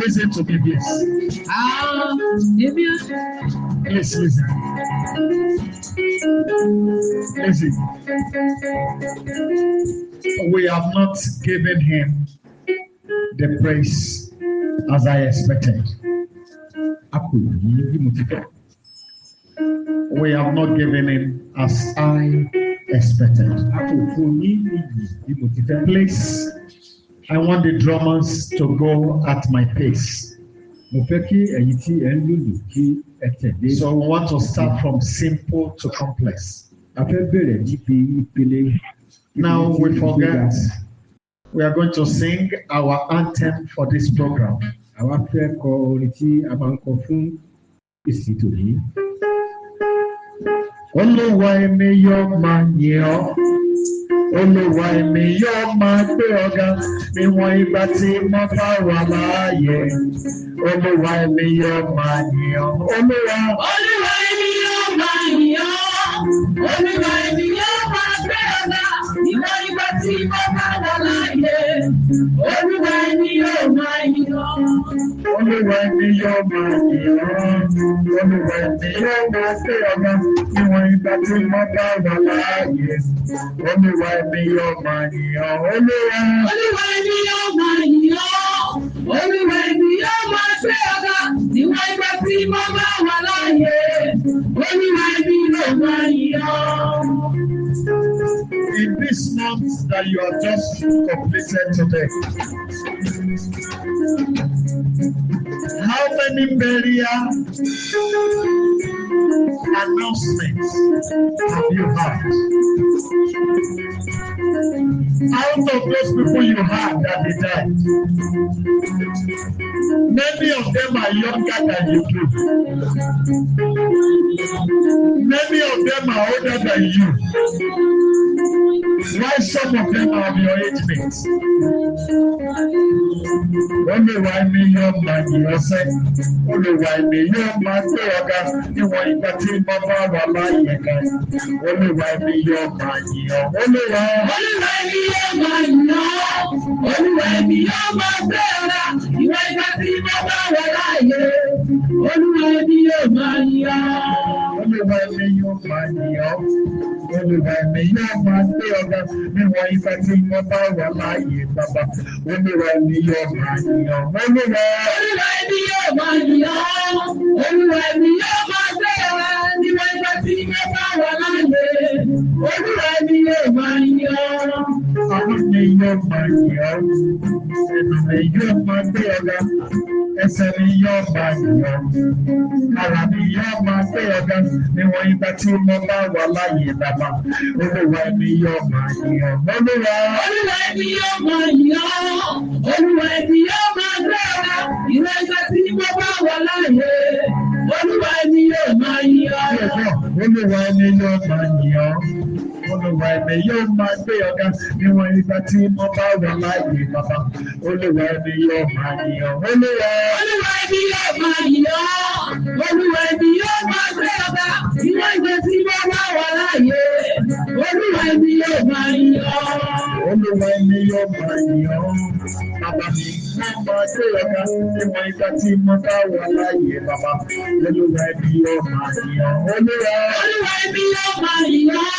Listen to me, please. Please listen. Listen. We have not given him the praise as I expected. We have not given him as I expected. Please, I want the drummers to go at my pace. So we want to start from simple to complex. Now we forget. We are going to sing our anthem for this program. Oluwa emi yo ma yin ọ, Oluwa emi yo ma gbé ọ̀gá, níwọ̀n ìgbà tí mo bá wà láàyè. Oluwa emi yo ma yin ọ, Oluwa emi yo ma yin ọ, Oluwa emi yo ma gbé ọ̀gá, níwọ̀n ìgbà tí mo bá wà láàyè. Oluwa emi yo ma yin ọ. Oluwa emi yo ma yin ọ, Oluwa emi yo ma gbé ọ̀gá, níwọ̀n ìgbà tí mo bá wà láàyè. Oluwa emi yo ma yin ọ, Oluwa. Oluwa emi yo ma yin ọ, Oluwa emi yo ma gbé ọ̀gá, níwọ̀n ìgbà tí mo bá wà láàyè. Oluwa emi yo ma yin ọ. In this month that you have just completed today, how many burial announcements have you had? Out of those people you had that they died, many of them are younger than you do. Many of them are older than you. Why some of them are your age mates? Oluwa emi yo ma yin ọ sẹ́, Oluwa emi yo ma gbé ọ̀gá, níwọ̀n ìgbà tí mo bá wà láàyè gan. Oluwa emi yo ma yin ọ, Oluwa. Oluwa emi yo ma yin ọ, Oluwa emi yo ma gbé ọ̀gá, níwọ̀n ìgbà tí mo bá wà láàyè. Oluwa emi yo ma yin ọ. Oluwa emi yo ma yin ọ, Oluwa emi yo ma gbé ọ̀gá, níwọ̀n ìgbà tí mo bá wà láàyè bàbá. Oluwa emi yo ma yin ọ, Oluwa. Oluwa emi yo ma yin ọ, Oluwa emi yo ma gbé ọ̀gá, níwọ̀n ìgbà tí mo bá wà láàyè. Oluwa emi yo ma yin ọ. Àwọn mi yóò máa yìn ọ́, ẹnu mi yóò máa gbé ọ̀gá, ẹsẹ̀ mi yóò máa yìn ọ́, ara mi yóò máa gbé ọ̀gá, níwọ̀n ìgbà tí mo bá wà láàyè bàbá. Olúwa mi yóò máa yìn ọ́, Olúwa. Olúwa mi yóò máa yìn ọ́, Olúwa mi yóò máa gbé ọ̀gá, ìwọ̀n ìgbà tí mo bá wà láàyè. Olúwa mi yóò máa yìn ọ́. Olúwa mi yóò máa yìn ọ́. Olúwa mi yóò máa gbé ọ̀gá, níwọ̀n ìgbà tí mo bá wà láàyè bàbá. Olúwa mi yóò máa yìn ọ́, Olúwa. Olúwa mi yóò máa yìn ọ́, Olúwa mi yóò máa gbé ọ̀gá, ìwọ̀n ìgbà tí mo bá wà láàyè. Olúwa mi yóò máa yìn ọ́. Olúwa mi yóò máa yìn ọ́. Bàbá mi yóò máa gbé ọ̀gá, níwọ̀n ìgbà tí mo bá wà láàyè bàbá. Olúwa mi yóò máa yìn ọ́, Olúwa. Olúwa mi yóò máa yìn ọ́,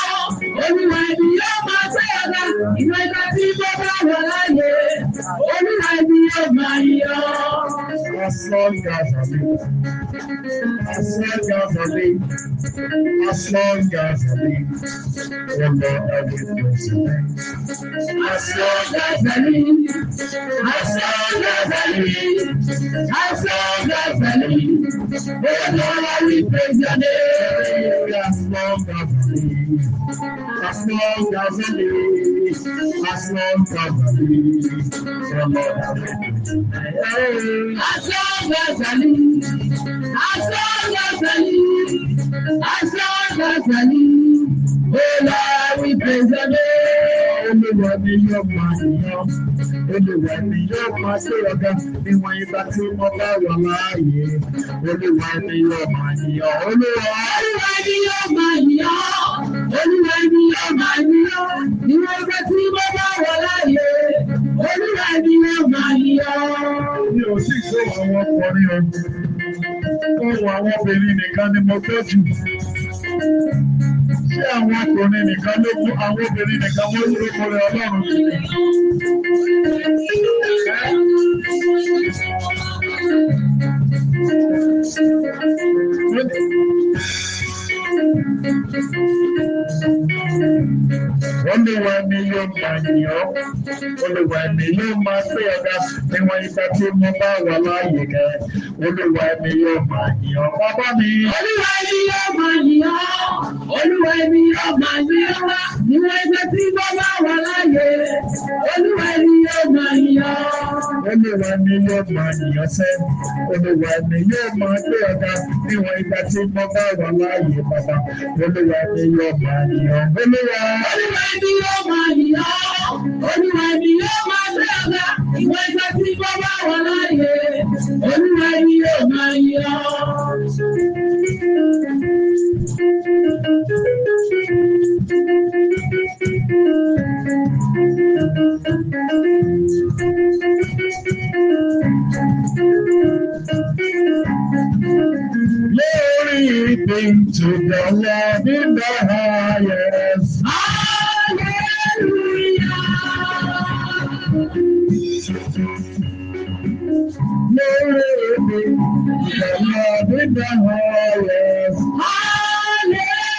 Olúwa mi yóò máa gbé ọ̀gá, ìwọ̀n ìgbà tí mo bá wà láàyè. Olúwa mi yóò máa yìn ọ́. As long as I live, as long as I live, as long as I live, oh Lord, I will praise your name. As long as I live, as long as I live, as long as I live, oh Lord, I will praise your name. As long as I live, as long as I live, as long as I live, oh Lord, I will praise your name. As long as I live, as long as I live, as long as I live, oh Lord, we praise your name. Olúwa mi yóò máa yàn. Olúwa mi yóò máa gbé ọ̀gá níwọ̀n ìgbà tí mo bá wà láàyè. Olúwa mi yóò máa yàn. Olúwa mi yóò máa yàn. Olúwa mi yóò máa yàn. Níwọ̀n ìgbà tí mo bá wà láàyè. Olúwa mi yóò máa yàn. Mi ò sì gbọ́ àwọn ọkùnrin o. Ohùn àwọn obìnrin nìkan ni mo gbọ́ jù. Ṣé àwọn ọkùnrin nìkan ló kú, àwọn obìnrin nìkan mọ́ lórúkọ rẹ̀ Ọlọ́run? Olúwa mi yóò máa yàn. Olúwa mi yóò máa gbé ọ̀gá níwọ̀n ìgbà tí mo bá wà láàyè kẹ́. Olúwa mi yóò máa yàn. Bàbá mi. Olúwa mi yóò máa yàn. Olúwa mi yóò máa yàn. Níwọ̀n ìgbà tí mo bá wà láàyè. Olúwa mi yóò máa yàn. Olúwa mi yóò máa yàn sẹ́. Olúwa mi yóò máa gbé ọ̀gá níwọ̀n ìgbà tí mo bá wà láàyè bàbá. Olúwa mi yóò máa yàn. Olúwa mi yóò máa yàn. Olúwa mi yóò máa gbé ọ̀gá níwọ̀n ìgbà tí mo bá wà láàyè. Olúwa mi yóò máa yàn. Glory be to the Lord in the highest. Hallelujah. Glory be to the Lord in the highest.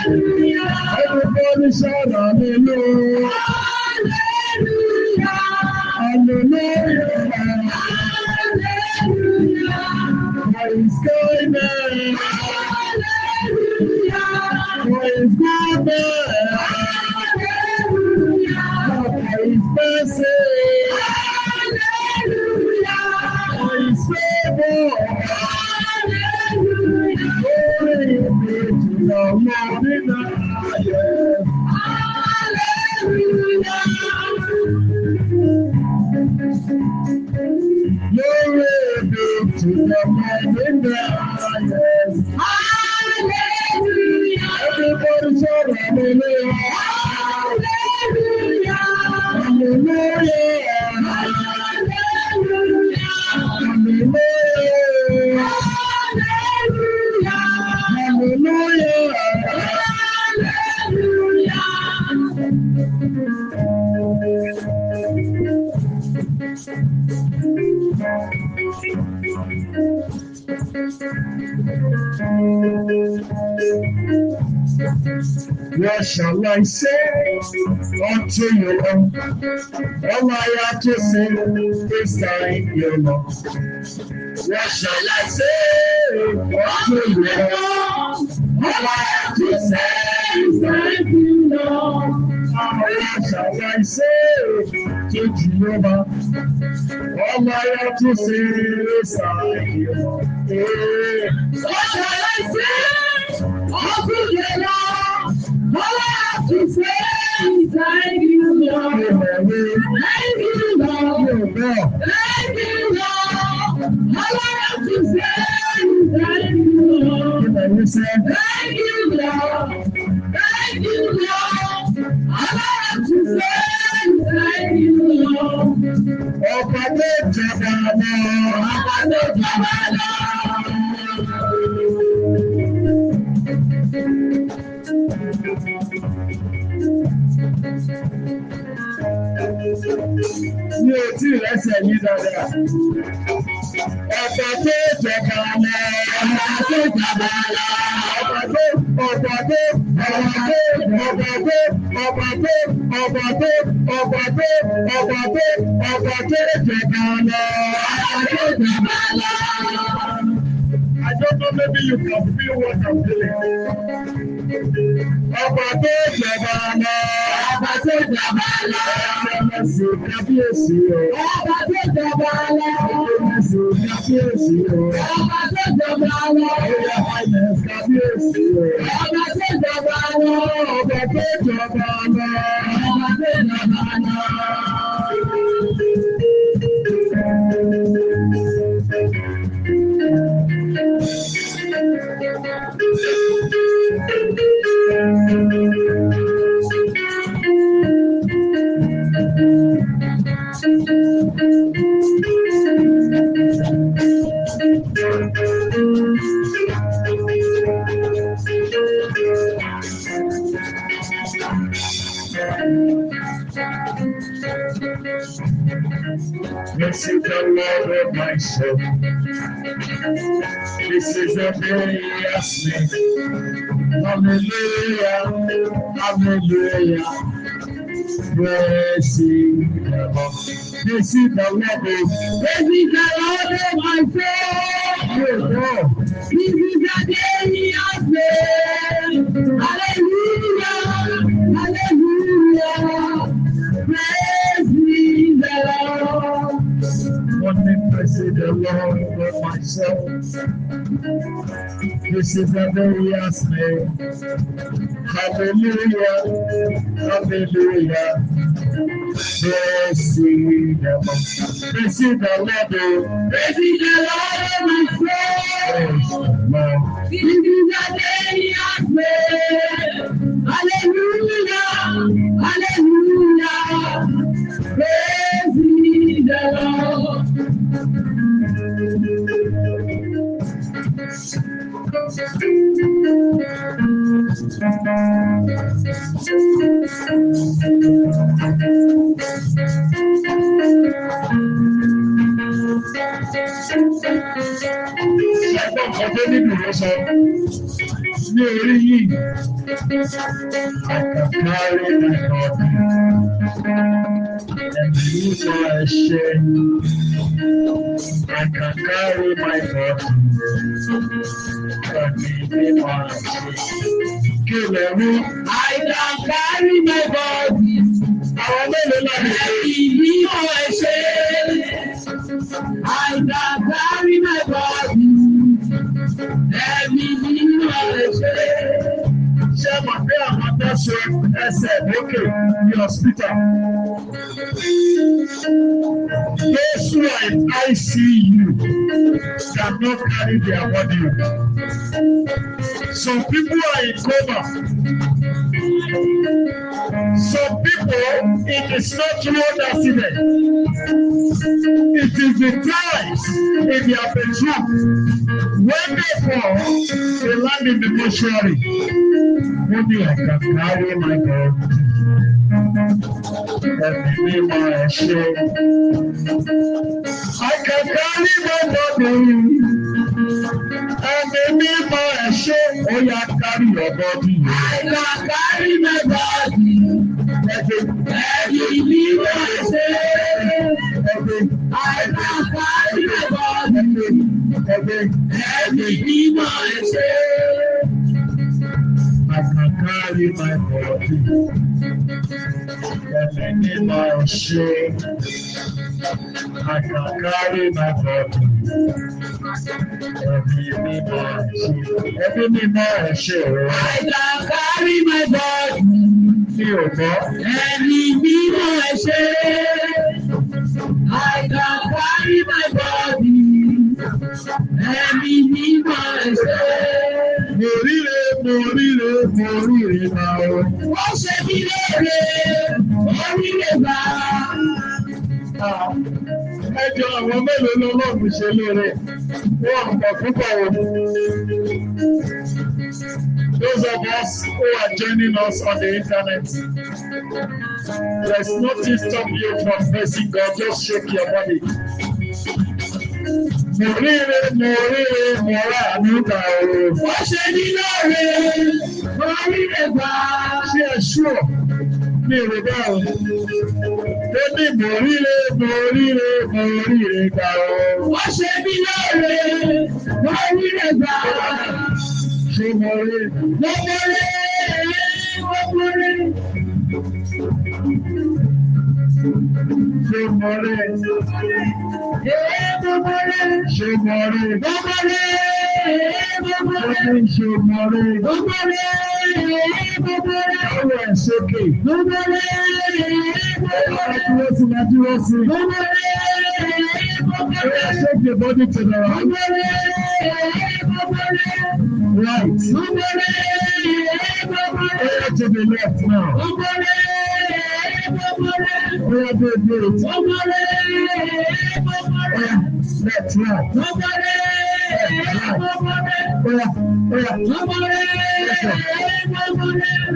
Hallelujah. Everybody shout hallelujah. Hallelujah. Hallelujah. Hallelujah. Praise God. Hallelujah. Praise God. Hallelujah. Praise mercy. Hallelujah. Praise favor. Hallelujah. Glory be to the Lord in the highest. Hallelujah. Glory be to the Lord in the highest. Hallelujah. Everybody shout hallelujah. Hallelujah. Hallelujah. Hallelujah. Hallelujah. What shall I say unto you, Lord? All I have to say is thank you, Lord. What shall I say unto you, Lord? All I have to say is thank you, Lord. What shall I say to Jehovah? All I have to say is thank you, Lord. What shall I say unto the Lord? All I have to say is thank you, Lord. Thank you, Lord. Thank you, Lord. All I have to say is thank you, Lord. Thank you, Lord. Thank you, Lord. All I have to say is thank you, Lord. Ọba tó jọba lọ. Ọba tó jọba lọ. Mi ò tí ì rẹ́sẹ̀ yín dáadáa. Ọba tó jọba lọ. Ọba tó jọba lọ. Ọba tó jọba lọ. don't know, maybe you can feel what I'm feeling. Ọba tó jọba lọ. Ọba tó jọba lọ. Ẹ̀ẹ́dẹ́gbẹ̀sì kábíyèsí o. Ọba tó jọba lọ. Ẹ̀ẹ́dẹ́gbẹ̀sì kábíyèsí o. Ọba tó jọba lọ. Ẹ̀yà finance kábíyèsí o. Ọba tó jọba lọ. Ọba tó jọba lọ. Ọba tó jọba lọ. This is the Lord of my soul. This is the day he has made. Hallelujah, hallelujah. Praise him. This is the Lord of my soul. This is the day he has made. Hallelujah, hallelujah. Praise the Lord. One name, praise the Lord of my soul. This is the day he has made. Hallelujah, hallelujah. Praise the Lord. Praise the Lord. Praise the Lord of my soul. This is the day he has made. Hallelujah, hallelujah. Praise the Lord. I can carry my body and lose my shame. I can carry my body and leave my shame. I can carry my body and leave my shame. I can carry my body and leave my shame. Ṣé mọ̀ pé àwọn tó ṣe ẹsẹ̀ lókè ní hospital? Those who are in ICU cannot carry their body. Some people are in coma. Some people, it is not road accident. It is the ties in their bedroom. When they fall, they land in the mortuary. Maybe I can carry my God and be my shame. I can carry my body and be my shame. Oh, yeah, carry your body. I can carry my body and be my shame. I can carry my body and be my shame. I can carry my body and be my shame. I can carry my body and be my shame. And be my shame. I can carry my body and be my shame. I can carry my body and be my shame. Morire now. Wọ́n ṣe mí lóore, morire bá. Ẹjọ́ àwọn mélòó lọ́lọ́run ṣe lóore, wọ́n pọ̀ púpọ̀ o. Those of us who are joining us on the internet, there's nothing stop you from blessing God, just shake your body. Morire, mora àmúta o. Wọ́n ṣe ní lóore, morire bá. Ṣé ẹ ṣúọ̀? ní Yorùbá o. Ó ní mo ríre gbà o. Wọ́n ṣe mí lóore, mo ríre gbà. Ṣé mo rí? Mo rí. Ṣé mo rí? Sókè. Dúró sí. Shake the body to the right. Right. To the left now. Where do it? Left, right.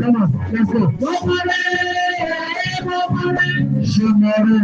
Come on, let's go. Shimari.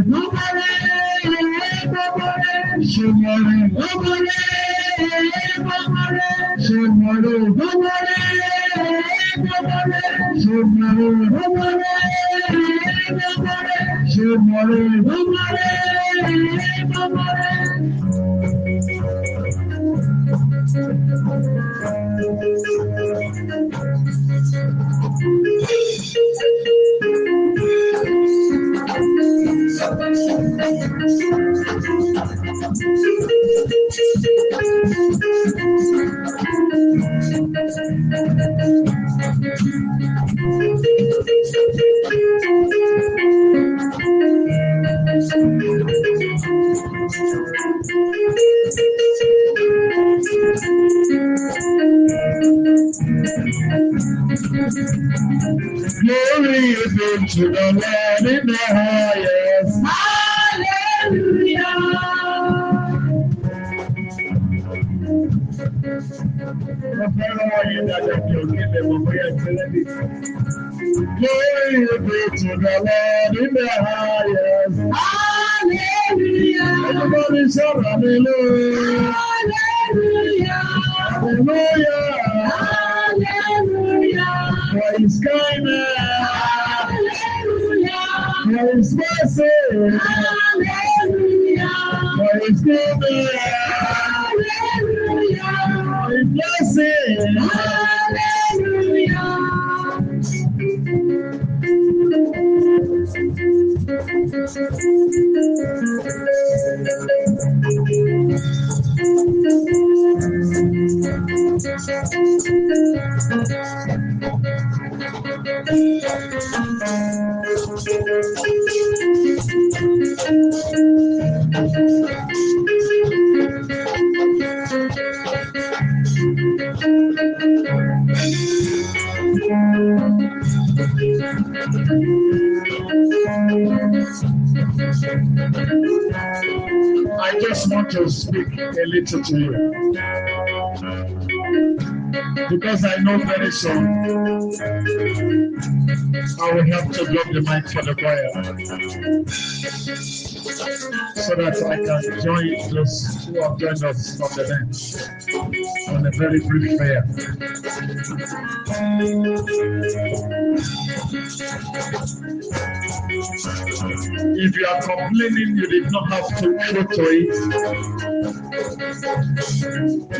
Glory be to the Lord in the highest. Hallelujah. Glory be to the Lord in the highest. Hallelujah. Everybody shout hallelujah. Hallelujah. Hallelujah. Hallelujah. For his kindness. Hallelujah. For his mercy. Hallelujah. For his goodness. Hallelujah. For his blessing. Hallelujah. I just want to speak a little to you. Because I know very soon I will have to drop the mic for the choir so that I can join those who have joined us from the bench on a very brief prayer. If you are complaining you did not have to go to it,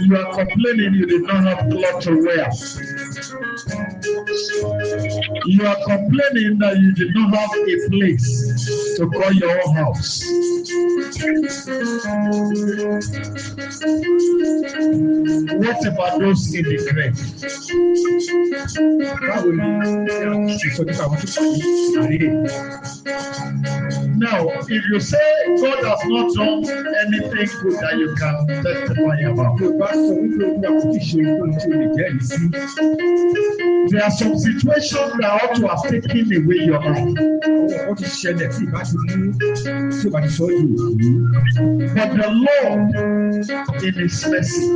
you are complaining you did not have cloth to wear. You are complaining that you did not have a place to call your own house. What about those in the grave? Now, if you say God has not done anything good that you can testify about, there are some situations that ought to have taken away your life. But the Lord, in His mercy,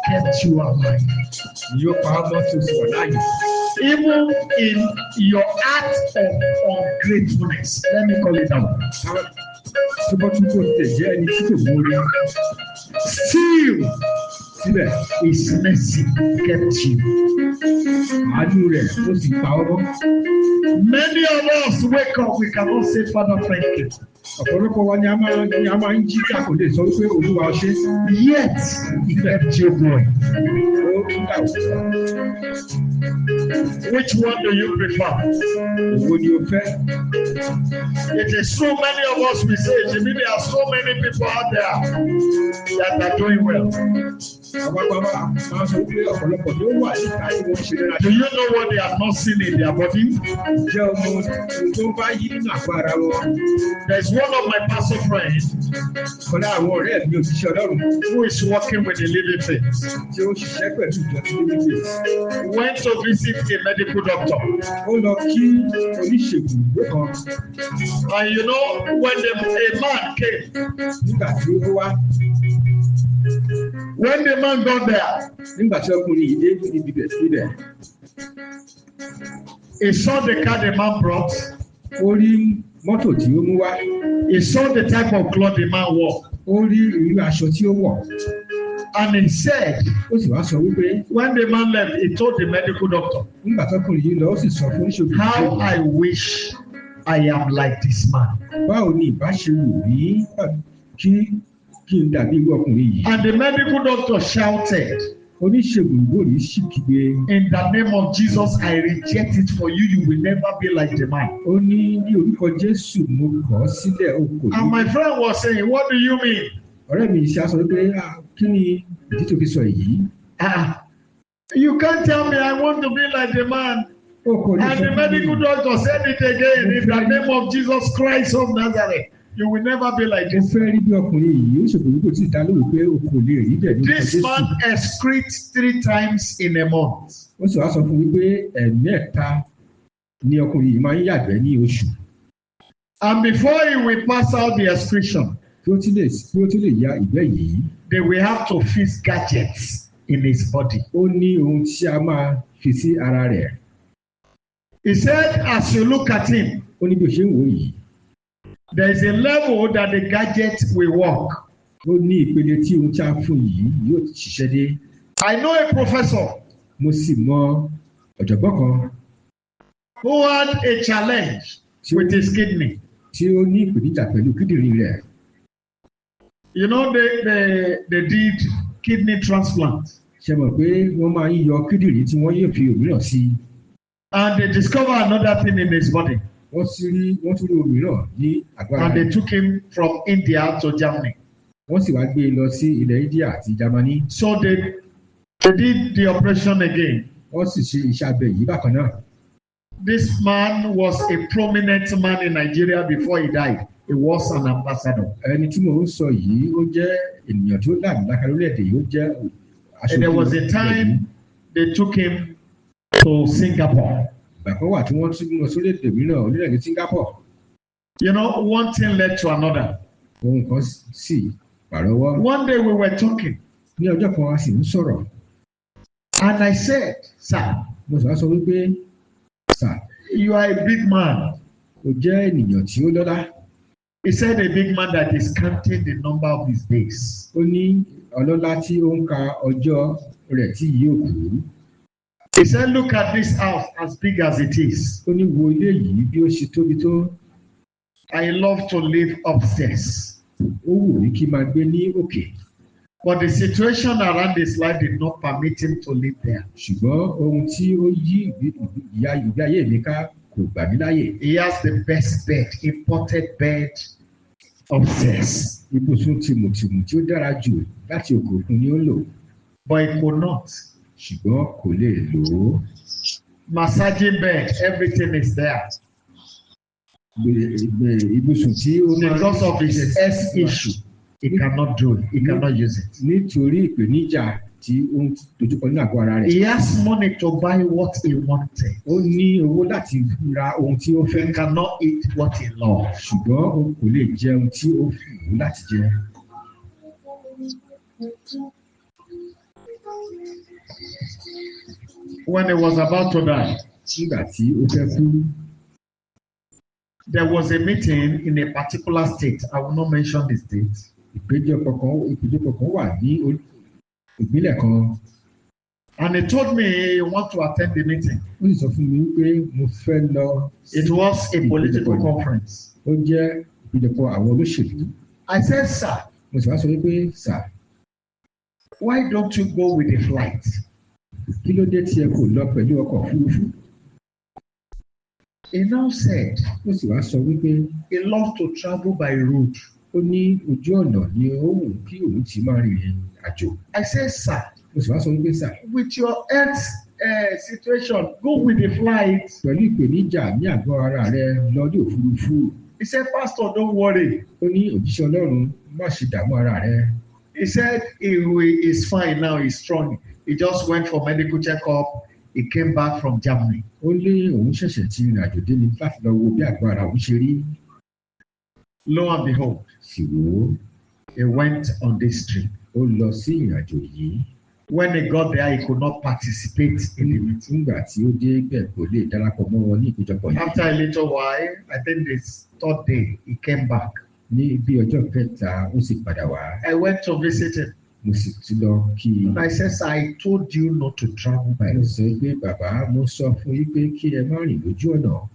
kept you alive. Even in your act of ungratefulness, let me call it that. Still, síbẹ̀. His mercy kept you. Àánú rẹ̀ ó sì pa ọ́ mọ́. Many of us wake up, we cannot say, Father, thank you. Ọ̀pọ̀lọpọ̀ wa ni a máa ń jí ká kò lè sọ wípé Olúwa ṣe. Yet he kept you going. Which one do you prefer? Èwo ni o fẹ́? It is so many of us we say, Jimmy, there are so many people out there that are doing well. Do you know what they are not seeing in their body? There's one of my pastor friends who is working with the living things. Went to visit a medical doctor. And you know, when a man came, when the man got there, he saw the car the man brought. He saw the type of cloth the man wore. And he said, when the man left, he told the medical doctor, how I wish I am like this man. And the medical doctor shouted, in the name of Jesus, I reject it for you. You will never be like the man. And my friend was saying, what do you mean? You can't tell me I want to be like the man. And the medical doctor said it again, in the name of Jesus Christ of Nazareth. You will never be like this. This man excretes 3 times in a month. And before he will pass out the excretion, they will have to fix gadgets in his body. He said, as you look at him, there is a level that the gadget will work. I know a professor who had a challenge with his kidney. You know, they did kidney transplant. And they discovered another thing in his body. And they took him from India to Germany. So they did the operation again. This man was a prominent man in Nigeria before he died. He was an ambassador. And there was a time they took him to Singapore. You know, one thing led to another. One day we were talking. And I said, sir, you are a big man. He said a big man that is counting the number of his days. He said, look at this house as big as it is. I love to live upstairs. But the situation around his life did not permit him to live there. He has the best bed, imported bed upstairs. But he could not. Massaging bed, everything is there. Because of his S issue, he cannot do it. He cannot use it. He has money to buy what he wanted. He cannot eat what he loves. When he was about to die, there was a meeting in a particular state. I will not mention the state. ìpínlẹ̀ kan. And he told me he want to attend the meeting. Ó sì sọ fún mi pé mo fẹ́ lọ. It was a political conference. Ó jẹ́ ìpìlẹ̀pọ̀ àwọn olóṣèlú. I said, sir. Mo sì wá sọ wípé sir. Why don't you go with the flight? Kí ló dé tí ẹ kò lọ pẹ̀lú ọkọ̀ òfurufú? He now said. Ó sì wá sọ wípé. He loves to travel by road. Ó ní ojú ọ̀nà ni ó wù kí òun ti máa rìnrìn àjò. I said, sir. Mo sì wá sọ wípé sir. With your health situation, go with the flight. Pẹ̀lú ìpèníjà ní àgọ́ ara rẹ lọ ní òfurufú. He said, Pastor, don't worry. Ó ní òjíṣẹ́ Ọlọ́run má ṣe dààmú ara rẹ. He said he is fine now, he's strong. He just went for medical checkup. He came back from Germany. Ó lé òun ṣẹ̀ṣẹ̀ ti rìn àjò dé ní láti lọ wo bí àgọ́ ara òun ṣe rí. Lo and behold, sì wò ó. He went on this trip. Ó lọ sí ìrìn àjò yìí. When he got there, he could not participate in the meeting. Nígbà tí ó dé bẹ́ẹ̀ kò lè darapọ̀ mọ́ wọn ní ìpéjọpọ̀ yìí. After a little while, I think this third day, he came back. Ní bí ọjọ́ kẹta, ó sì padà wá. I went to visit him. Mo sì ti lọ kí. And I said, I told you not to travel by road. Mo sọ pé bàbá mo sọ fún yín pé kí ẹ má rìn lójú ọ̀nà.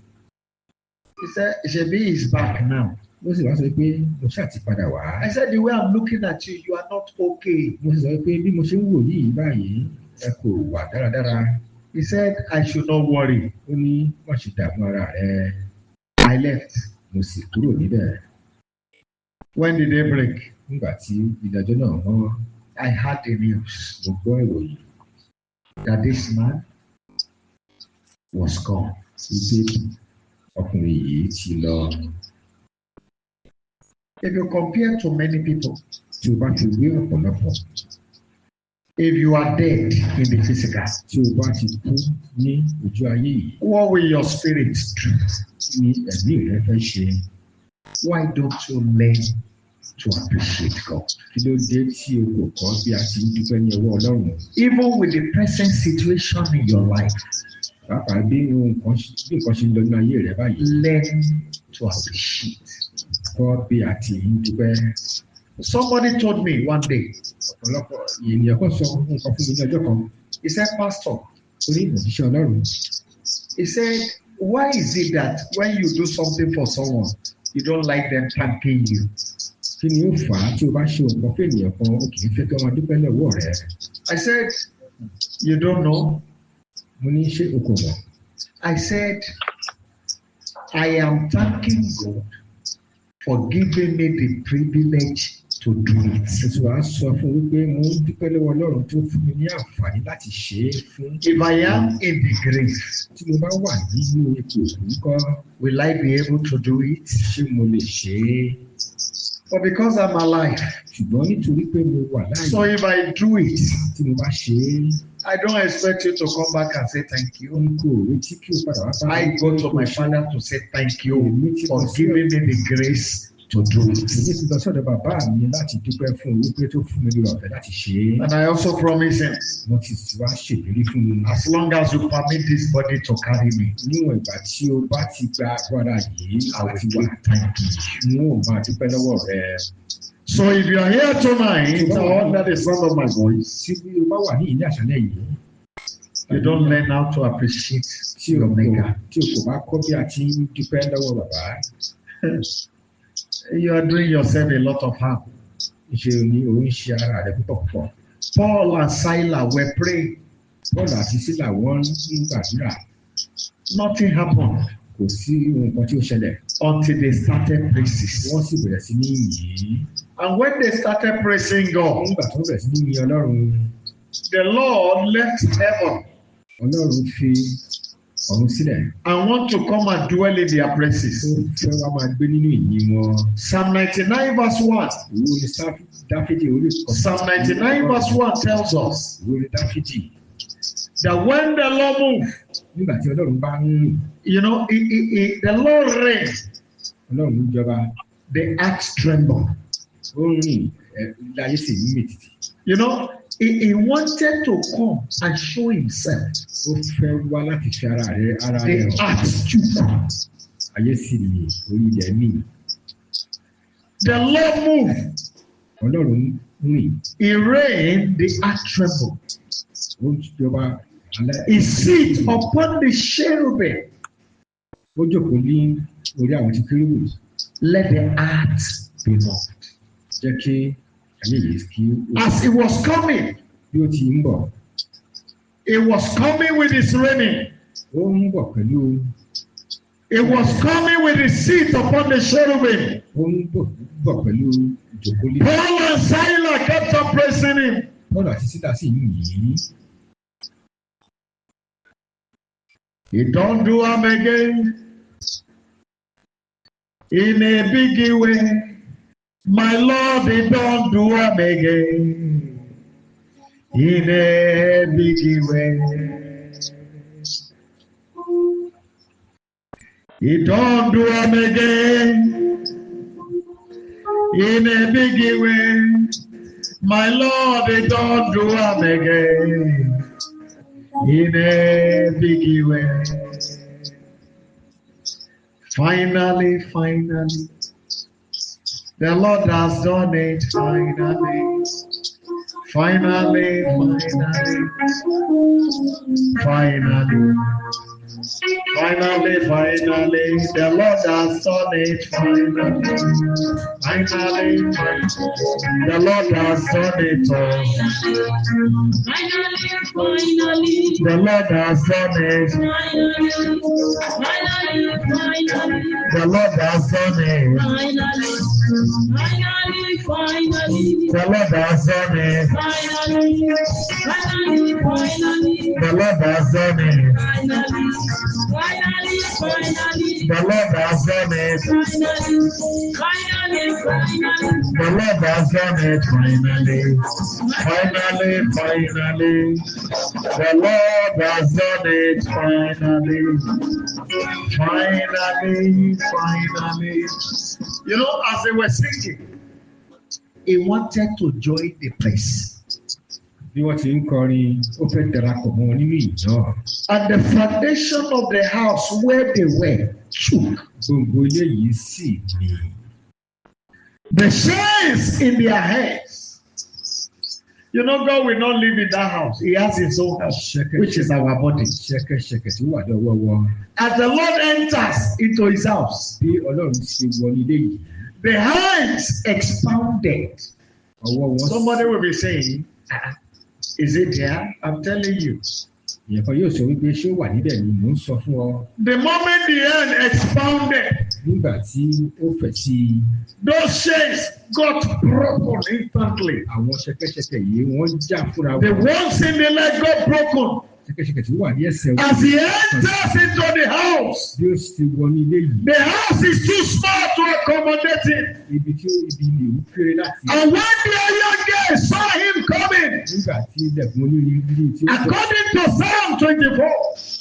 He said, Shebi is back now. Mo sì wá sọ pé mo ṣáà ti padà wá. I said, the way I'm looking at you, you are not okay. Mo sì sọ pé bí mo ṣe ń wò yìí báyìí, ẹ kò wà dáradára. He said, I should not worry. Ó ní má ṣe dààmú ara rẹ. I left. Mo sì kúrò níbẹ̀. When the day break? Nígbà tí ìdájọ́ náà mọ́. I heard the news. Mo gbọ́ ìròyìn. That this man was gone. Wípé ọkùnrin yìí ti lọ. If you compare to many people, tí o bá ti wé ọ̀pọ̀lọpọ̀. If you are dead in the physical, tí o bá ti kú ní ojú ayé yìí. What will your spirit do? Ní ẹ̀mí rẹ fẹ́ ṣe. Why don't you learn to appreciate God? Kí ló dé tí o kò kọ́ bí a ti ń dúpẹ́ ní ọwọ́ Ọlọ́run? Even with the present situation in your life. Pàápàá bí nǹkan ṣe ń lọ ní ayé rẹ báyìí. Learn to appreciate. Kọ́ bí a ti ń dúpẹ́. Somebody told me one day. Ọ̀pọ̀lọpọ̀ ènìyàn kan sọ nǹkan fún mi ní ọjọ́ kan. He said, Pastor. Ó ní òjíṣẹ́ Ọlọ́run. He said, why is it that when you do something for someone, you don't like them thanking you? Kí ni ó fà á tí o bá ṣe nǹkan fún ènìyàn kan o kì í fẹ́ kí wọ́n dúpẹ́ lọ́wọ́ rẹ? I said, you don't know. Mo ní ṣé o kò mọ̀? I said, I am thanking God for giving me the privilege to do it. Ètò wa sọ fún wípé mo ń dúpẹ́ lọ́wọ́ Ọlọ́run tó fún mi ní àǹfààní láti ṣe é fún. If I am in the grave, tí mo bá wà nínú ipò òkú, will I be able to do it? Ṣé mo lè ṣe é? But because I'm alive, ṣùgbọ́n nítorí pé mo wà láàyè. So if I do it, tí mo bá ṣe é, I don't expect you to come back and say thank you. N kò retí kí o padà wá bá I go to my father to say thank you for giving me the grace to do it. Èmi ti lọ sọ́dọ̀ bàbá mi láti dúpẹ́ fún wípé tó fún mi lórí ọ̀fẹ́ láti ṣe é. And I also promise him. Mo ti wá ṣèlérí fún mi. As long as you permit this body to carry me. Níwọ̀n ìgbà tí o bá ti gba agbára yìí, I will give thank you. N ó máa dúpẹ́ lọ́wọ́ rẹ. So if you are here tonight, under the sound of my voice, tí o bá wà ní ilé àṣálẹ́ yìí, you don't learn how to appreciate your maker. Tí o kò bá kọ́ bí a ti ń dúpẹ́ lọ́wọ́ bàbá. You are doing yourself a lot of harm. Ṣé o ní o ń ṣe ara rẹ púpọ̀ púpọ̀? Paul and Silas were praying. Paul àti Sílà wọ́n ń gbàdúrà. Nothing happened. Kò sí nǹkan tí ó ṣẹlẹ̀. Until they started praising. Wọ́n sì bẹ̀rẹ̀ sí ní yìn. And when they started praising God, nígbà tó bẹ̀rẹ̀ sí ní yin Ọlọ́run, the Lord left heaven. Ọlọ́run fi ọ̀run sílẹ̀. And want to come and dwell in their praises. Ó fẹ́ wá máa gbé nínú ìyìn wọn. Psalm 99 verse 1. Ìwé orin Dáfídì orí kan. Psalm 99 verse 1 tells us. Ìwé orin Dáfídì. That when the Lord moves. Nígbà tí Ọlọ́run bá ń rìn. You know, the Lord reigns. Ọlọ́run ń jọba. The earth tremble. Ó ń rìn láyé sì ní mìtìtì. You know, he wanted to come and show himself. Ó fẹ́ wá láti fi ara rẹ̀ hàn. The earth tremble. Ayé sì ní orí ilẹ̀ mì. The Lord moved. Ọlọ́run He reigned, the earth trembled. Ó jọba alẹ́. He sit upon the cherubim. Ó jókòó ní orí àwọn tí kérúbù. Let the earth be moved. Jẹ́ kí ayé yìí kí ó. As he was coming, Bí ó ti ń bọ̀. he was coming with his reigning. Ó ń bọ̀ pẹ̀lú. He was coming with his seat upon the cherubim. Ó ń bọ̀ pẹ̀lú ìjókòó lé. Paul and Silas kept on praising him. Bọ́ọ̀lù àti Sílà sì ń yìn ín. He don't do am again. In a big way. My Lord, he don't do am again. In a big way. He don't do am again. In a big way. My Lord, he don't do am again. In a big way. Finally, the Lord has done it. Finally, the Lord has done it. Finally, the Lord has done it all. The Lord has done it. The Lord has done it. The Lord has done it. The Lord has done it. The Lord has done it. The Lord has done it. Finally. The Lord has done it. Finally. You know, as they were singing, he wanted to join the place. Bí wọ́n ti ń kọrin, ó fẹ́ darapọ̀ mọ́ nínú ìjọ. And the foundation of the house where they were shook. Gbogbo ilé yìí sì mì. The chains in their heads. You know, God will not live in that house. He has his own house, which is our body. Ṣẹ̀kẹ̀ṣẹ̀kẹ̀ tí ó wà lọ́wọ́ wọn. As the Lord enters into his house, Bí Ọlọ́run ṣe wọ ilé yìí. the hands expounded. Ọwọ́ wọn. Somebody will be saying, is it there? I'm telling you. Ìyẹn kan yóò sọ wípé ṣé ó wà níbẹ̀ ni mò ń sọ fún ọ. The moment the hand expounded, Nígbà tí ó fẹ̀ sí i. those chains got broken instantly. Àwọn ṣẹ̀kẹ̀ṣẹ̀kẹ̀ yìí wọ́n já fúnra The wọn. ones in the leg got broken. Ṣẹ̀kẹ̀ṣẹ̀kẹ̀ tí ó wà ní ẹsẹ̀ wọn. As he enters into the house, Bí ó ti wọ ní ilé yìí. the house is too small to accommodate him. Ibi tí ibi ilé ń kéré láti. And when the young girl saw him coming, Nígbà tí ilẹ̀kùn onírúurú tí ó pọ̀. according to Psalm 24,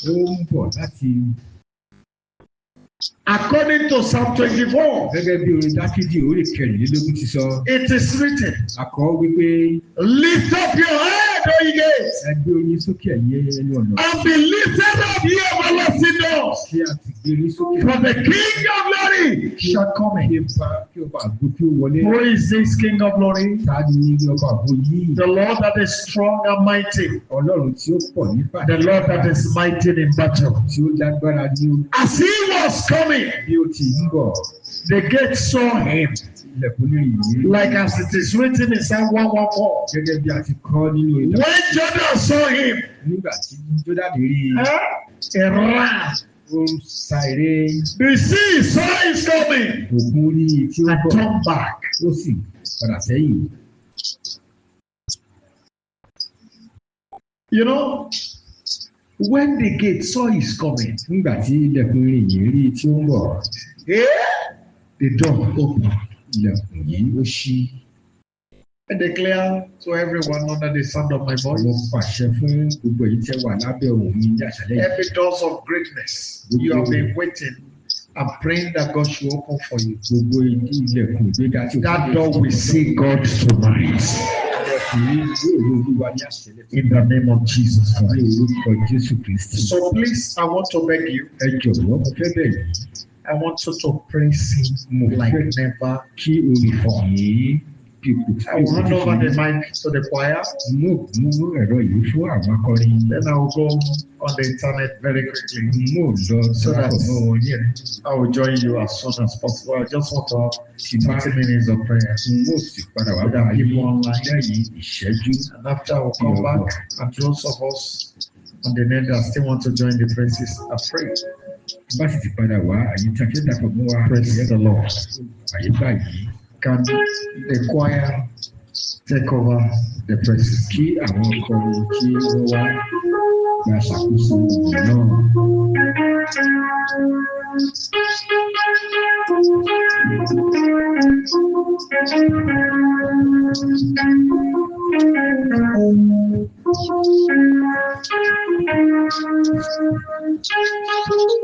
Ó ń bọ̀ láti. according to Psalm 24, Gẹ́gẹ́ bí orin Dáfídì orí kẹrìnlélógún ti sọ. it is written, Akọ wípé lift up your head, O ye gates, ẹgbẹ́ oyin sókè ẹ̀yẹ ẹnu ọ̀nà. and be lifted up, ye everlasting doors, Kí a ti gbé oyin sókè. for the King of glory shall come in. Kí ọba àgbo kí ó wọlé. Who is this King of glory? Ta ni ọba àgbo yìí? The Lord that is strong and mighty, Ọlọ́run tí ó pọ̀ nípa. the Lord that is mighty in battle. Tí ó lágbára ní As he was coming, bí ó ti ń bọ̀. the gate saw him, Ilẹ̀kùn onírúurú. like as it is written in Psalm 114. Gẹ́gẹ́ bí a ti kọ́ nínú ìlànà. When Jonah saw him, Nígbà tí Jódánì rí i, he ran. ó ń sa eré. The sea saw his coming Òkun rí i tí ó and bọ̀. turned back. Ó sì padà sẹ́yìn. You know, when the gate saw his coming, Nígbà tí ilẹ̀kùn yìí rí i tí ó ń bọ̀. the door opened. Ilẹ̀kùn yìí ó ṣí. I declare to everyone under the sound of my Mo voice, pàṣẹ fún gbogbo èyí tẹ́ wà lábẹ́ òun mi ní àṣálẹ́ yìí. every doors of greatness you have been waiting and praying that God should open for you. Gbogbo ilẹ̀kùn ìgbéga tí o That door will see God tonight. Ilẹ̀kùn yìí yóò rí Olúwa ní àṣálẹ́ yìí. In the name of Jesus Ní Christ. orúkọ Jésù Kristi. So please, I want to beg you, Ẹ jọ̀wọ́ mo fẹ́ bẹ̀ yìí. I want you to praise Him like never Kí o lè fọ̀ yìí. I will hand over the mic to the choir. Then I will go on the internet very quickly so that I will join you as soon as possible. I just want to have 30 minutes of prayer with the people online. And after I will come back, and those of us on the net that still want to join the praises are free. Praise the Lord. Can the choir take over the praises? Kí àwọn akọrin kí wọ́n wá gba ṣàkóso ìgbà náà.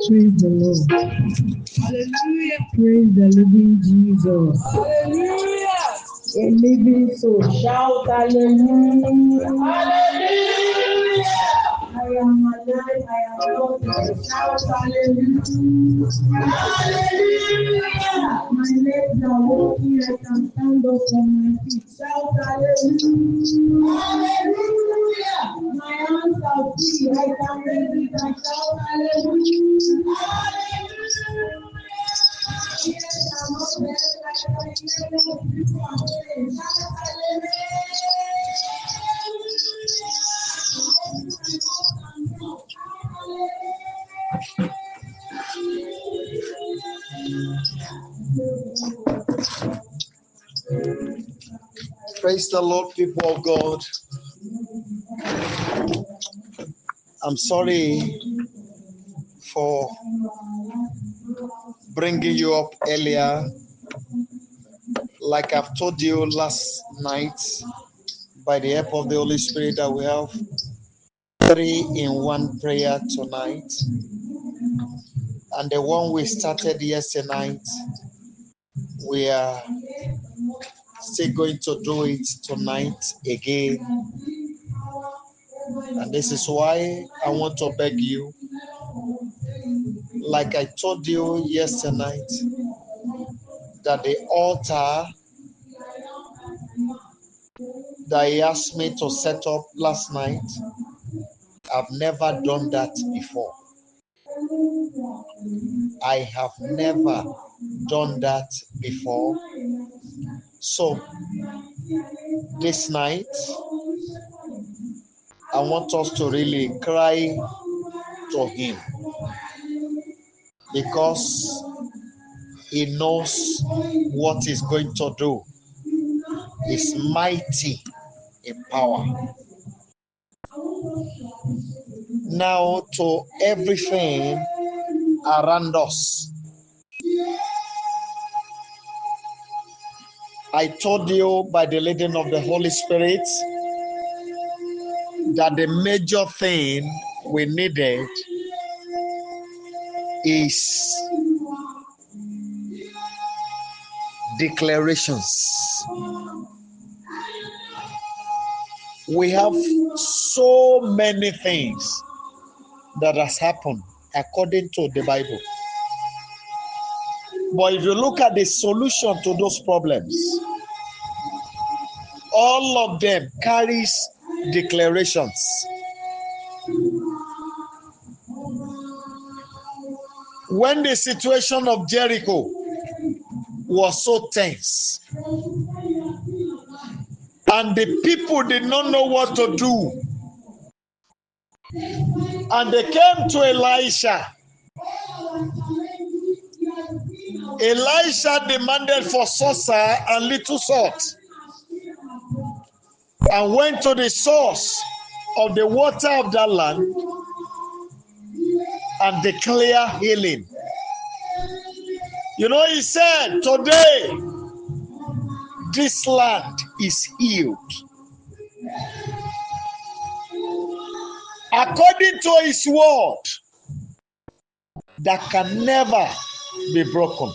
Praise the Lord. Hallelujah. Praise the living Jesus. Hallelujah. A living soul. Shout hallelujah. Hallelujah. I am alive. I am not. Shout hallelujah. Hallelujah. My legs are walking. I can stand up on my feet. Shout hallelujah. Hallelujah. My hands are free. I can raise it and shout hallelujah. Hallelujah. Yes, I'm not there. I can hear those people are saying, shout hallelujah. Praise the Lord, people of God. I'm sorry for bringing you up earlier. Like I've told you last night, by the help of the Holy Spirit, that we have 3-in-1 prayer tonight. And the one we started yesterday night, we are still going to do it tonight again. And this is why I want to beg you, like I told you yesterday night, that the altar that he asked me to set up last night, I've never done that before. I have never done that before. So this night, I want us to really cry to him, because he knows what he's going to do. He's mighty in power. Now to everything around us. I told you by the leading of the Holy Spirit that the major thing we needed is declarations. We have so many things that has happened according to the Bible. But if you look at the solution to those problems, all of them carries declarations. When the situation of Jericho was so tense, and the people did not know what to do, and they came to Elisha. Elisha demanded for saucer and little salt, and went to the source of the water of that land and declare healing. You know, he said, today this land is healed. According to his word, that can never be broken.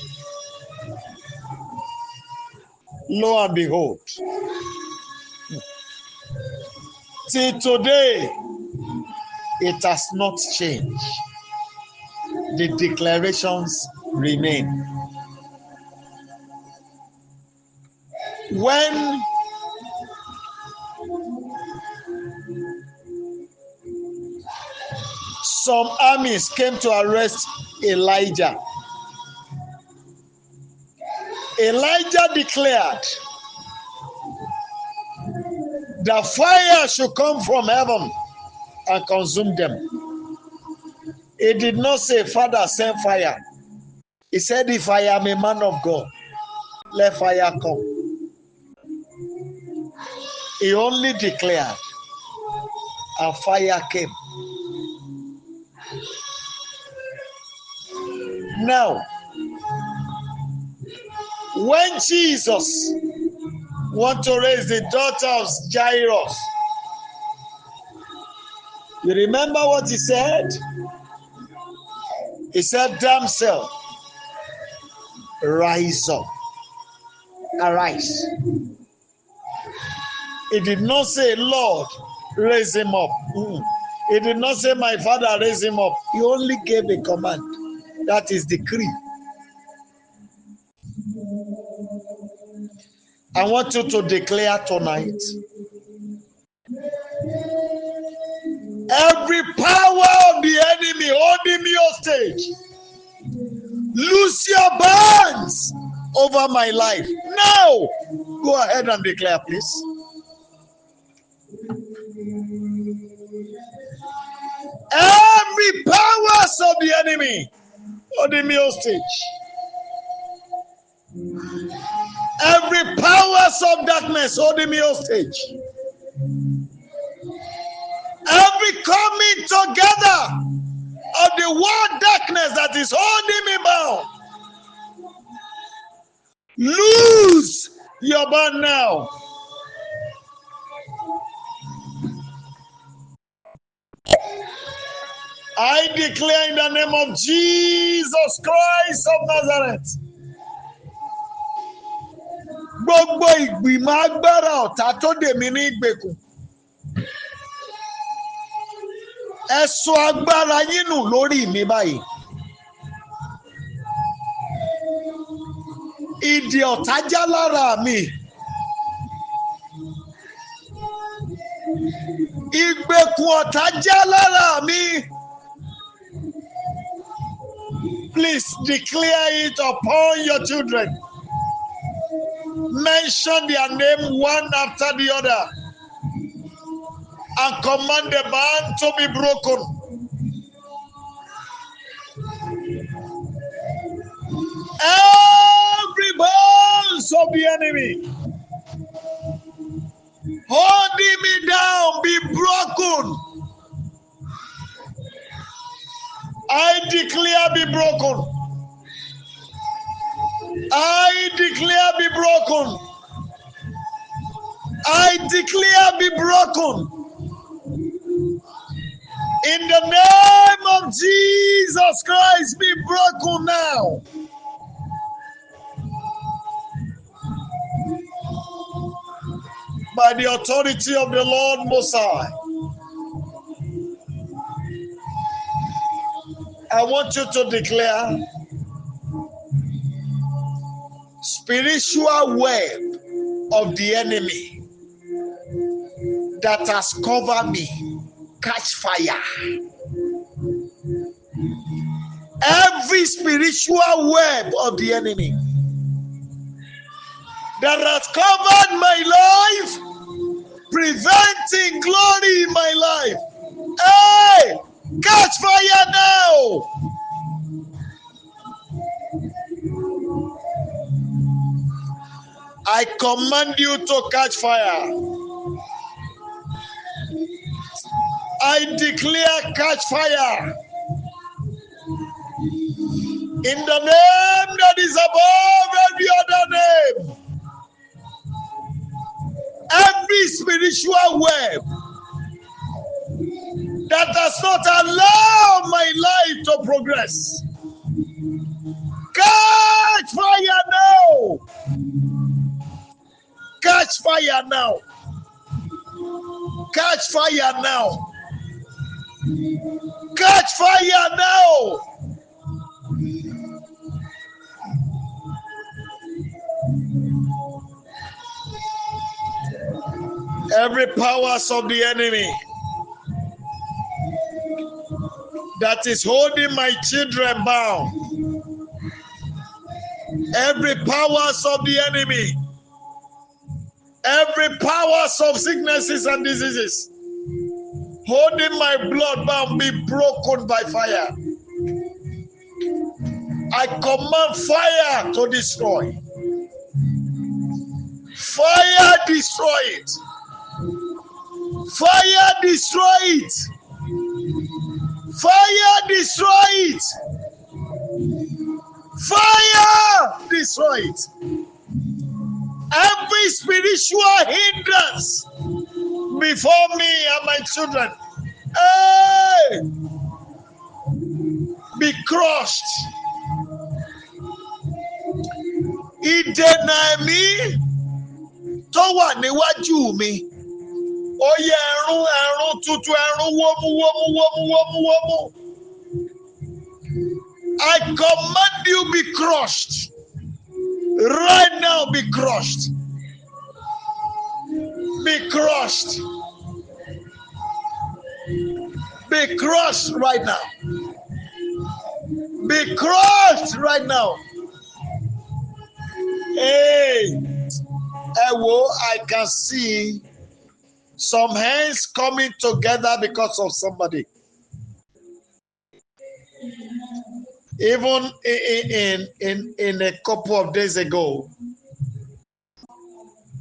Lo and behold, till today, it has not changed. The declarations remain. When some armies came to arrest Elijah, Elijah declared the fire should come from heaven and consume them. He did not say, Father, send fire. He said, if I am a man of God, let fire come. He only declared, and fire came. Now, when Jesus wanted to raise the daughter of Jairus, you remember what he said? He said, damsel, rise up, arise. He did not say, Lord, raise him up. He did not say, my father, raise him up. He only gave a command. That is decree. I want you to declare tonight, every power of the enemy holding me hostage, loose your bands over my life. Now, go ahead and declare, please. Every powers of the enemy holding me hostage, every powers of darkness holding me hostage, every coming together of the world darkness that is holding me bound, lose your band now. I declare in the name of Jesus Christ of Nazareth, gbogbo ìgbìmọ̀ agbára ọ̀tá tó dè mí ní ìgbèkùn, ẹ sọ agbára yín nù lórí mi báyìí. Ìdè ọ̀tá já lára mi. Ìgbèkùn ọ̀tá já lára mi. Please declare it upon your children. Mention their name one after the other and command the band to be broken. Every bonds of the enemy holding me down be broken. I declare be broken. I declare be broken. I declare be broken. In the name of Jesus Christ, be broken now. By the authority of the Lord Most High, I want you to declare spiritual web of the enemy that has covered me, catch fire. Every spiritual web of the enemy that has covered my life, preventing glory in my life, hey, catch fire now. I command you to catch fire. I declare catch fire. In the name that is above every other name. Every spiritual web that does not allow my life to progress, catch fire now. Catch fire now. Catch fire now. Catch fire now. Every powers of the enemy that is holding my children bound. Every powers of the enemy. Every powers of sicknesses and diseases holding my blood bound be broken by fire. I command fire to destroy. Fire destroy it. Fire destroy it. Fire destroy it. Fire destroy it. Every spiritual hindrance before me and my children, hey, be crushed. Ìdènà mi tó wà níwájú mi. Ó yẹ ẹ̀rún tuntun ẹ̀rún wómú. I command you be crushed. Right now be crushed. Be crushed. Be crushed right now. Be crushed right now. Hey, I can see some hands coming together because of somebody. Even in a couple of days ago,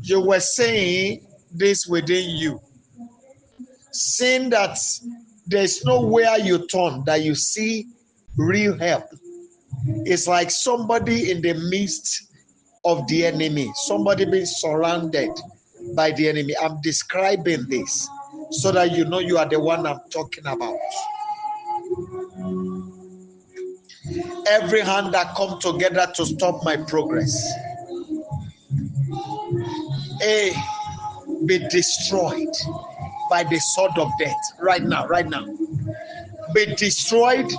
you were saying this within you, seeing that there's nowhere you turn that you see real help. It's like somebody in the midst of the enemy, somebody being surrounded by the enemy. I'm describing this so that you know you are the one I'm talking about. Every hand that come together to stop my progress, be destroyed by the sword of death right now. Be destroyed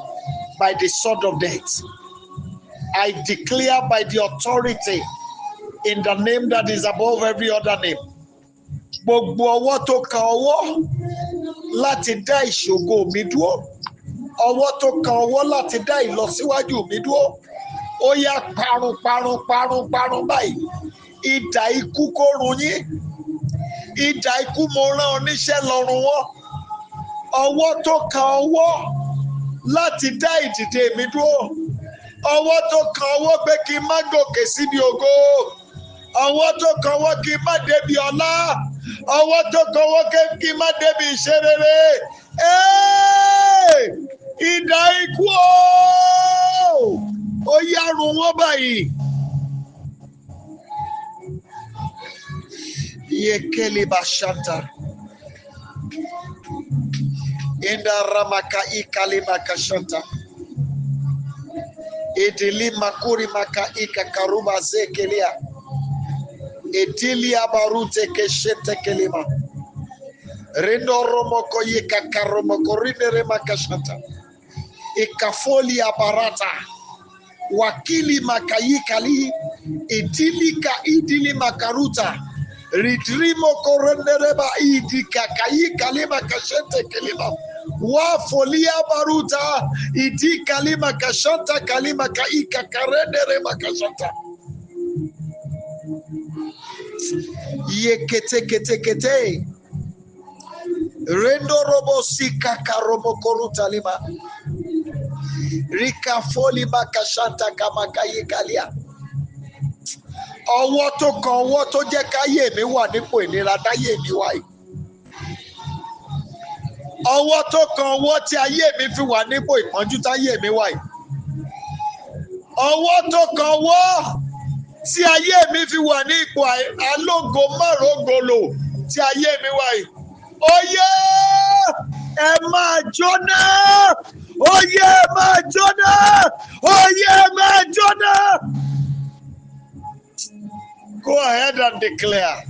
by the sword of death. I declare by the authority in the name that is above every other name. Gbogbo ọwọ́ tó kan ọwọ́ láti dá ìṣògo mi dúró. Ọwọ́ tó kan ọwọ́ láti dá ìlọsíwájú mi dúró. Ó yá parun báyìí. Idà ikú kó run yín. Idà ikú mo rán oníṣẹ́ lọ́rùn wọn. Ọwọ́ tó kan ọwọ́ láti dá ìdìde mi dúró. Ọwọ́ tó kan ọwọ́ pé kí n má gòkè síbi ògo. Ọwọ́ tó kan ọwọ́ kí n má débi ọlá. Ọwọ́ tó kan ọwọ́ kí n má débi ìṣerere. Idà ikú ó yá run wọ́n báyìí. Yekeli bashanta. Inda ramaka ikali makashanta. Edili makuri maka ika karuba zekelia. Edili abarute keshete kelima. Rendo romoko yika karomoko rinere makashanta. Ikafoli abarata. Wakili makayikali. Idili makaruta. Ridrimo korendereba idika kalima kashente kelima. Wa folia baruta idi kalima kashanta kalima kaika karendere makashanta. Kete. Rendo robo sika karomo koruta lima. Rika foli makashanta kama kayikalia. Ọwọ́ tó kan ọwọ́ tó jẹ́ káyé mi wà nípò ìnira táyé mi wà yìí. Ọwọ́ tó kan ọwọ́ tí ayé mi fi wà nípò ìpọ́njú táyé mi wà yìí. Ọwọ́ tó kan ọwọ́ tí ayé mi fi wà ní ipò alógo márùngolo tí ayé mi wà yìí. Oyè ẹ máa jóná! Oyè ẹ máa jóná! Oyè ẹ máa jóná! Go ahead and declare.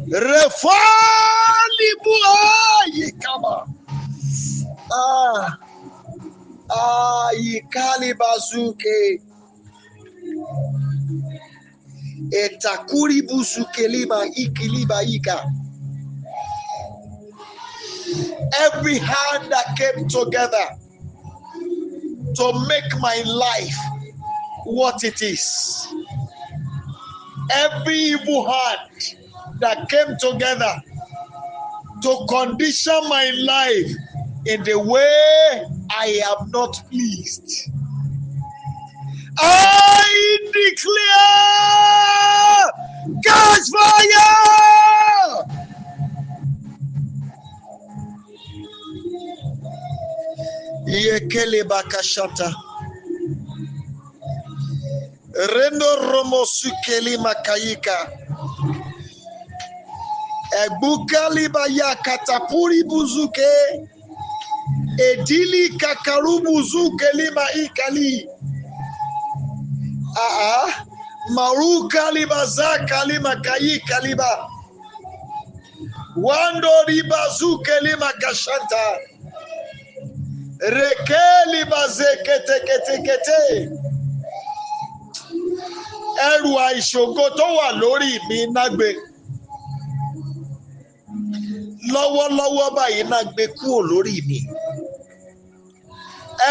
Refali buayi kama. Yikali bazuke. Etakuri busukelima ikiliba ika. Every hand that came together to make my life what it is. Every evil hand that came together to condition my life in the way I am not pleased. I declare God's fire. Yekele bakashata. Rendo romosu kelima kayika. Ebukali baya katapuri buzuke. Edili kakarubu zukelima ikali. Maru kaliba za kalima kayi kaliba. Wando riba zukelima kashanta. Rekeli bazekete kete kete. Ẹrù àìṣògo tó wà lórí mi nágbé. Lọ́wọ́lọ́wọ́ báyìí nágbé kúrò lórí mi.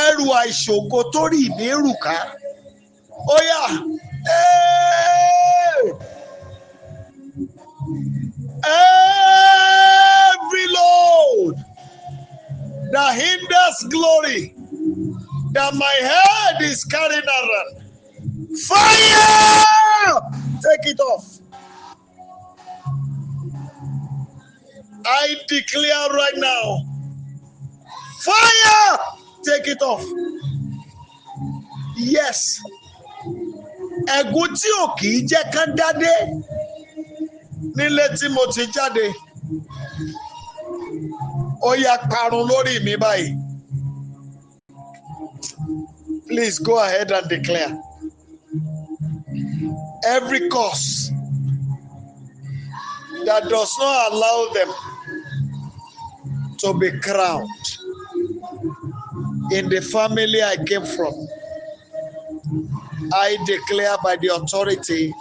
Ẹrù àìṣògo tó rí mi rùká. Ó yá. Every load that hinders glory that my head is carrying around. Fire! Take it off. I declare right now. Fire! Take it off. Yes. Ẹ̀gún tí ò kì í jẹ́ kán dádé nílé tí mo ti jáde. Ó yá parun lórí mi báyìí. Please go ahead and declare. Every cause that does not allow them to be crowned in the family I came from, I declare by the authority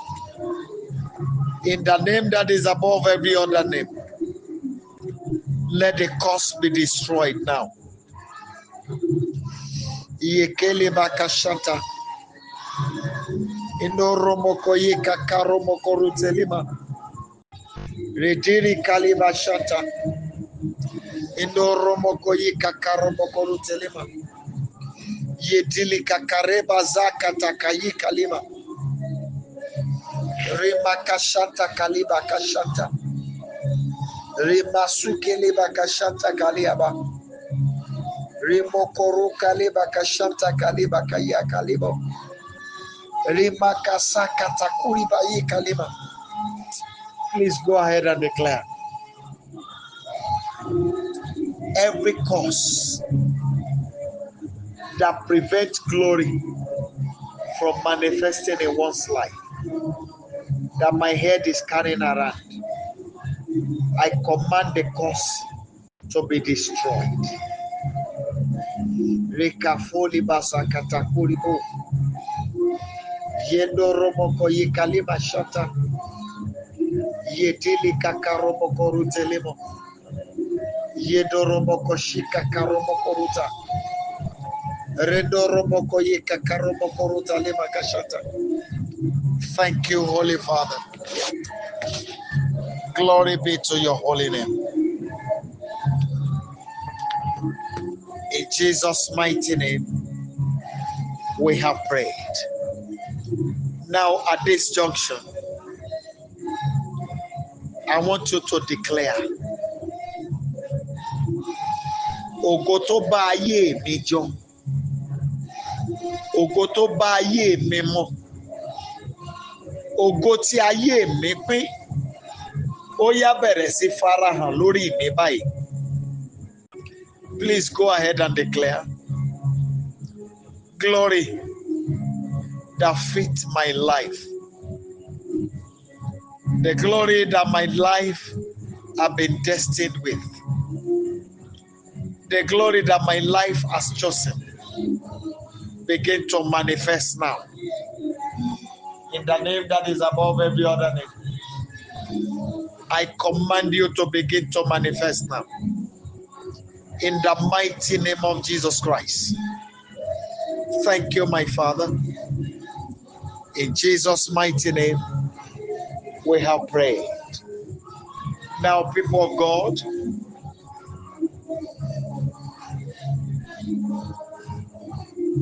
in the name that is above every other name, let the curse be destroyed now. Yekele bakashanta. Indoromoko yeka karomoko rutelima. Rediri kaliba shanta. Indoromoko yeka karomoko rutelima. Yedili kakareba zakata kayi kalima. Rima kashanta kaliba kashanta. Rima sukeliba kashanta kaliaba. Rimokoro kaliba kashanta kaliba kaya kalibo. Rima kasaka takuriba yi kalima. Please go ahead and declare. Every cause that prevents glory from manifesting in one's life that my head is carrying around, I command the cause to be destroyed. Rekafoli basakata kuribo. Yendo romoko yikalima shata. Yedili kakaromoko rutelemo. Yedo romoko shika karomoko ruta. Redo romoko yika karomoko ruta lema kashata. Thank you, Holy Father. Glory be to your holy name. In Jesus' mighty name, we have prayed. Now, at this junction, I want you to declare, Ògo tó bá ayé mi jọ, ògo tó bá ayé mi mọ́, ògo tí ayé mi pín, ó yá bẹ̀rẹ̀ sí farahàn lórí mi báyìí. Please go ahead and declare, glory that fits my life, the glory that my life have been destined with, the glory that my life has chosen, begin to manifest now. In the name that is above every other name. I command you to begin to manifest now. In the mighty name of Jesus Christ. Thank you, my Father. In Jesus' mighty name, we have prayed. Now, people of God,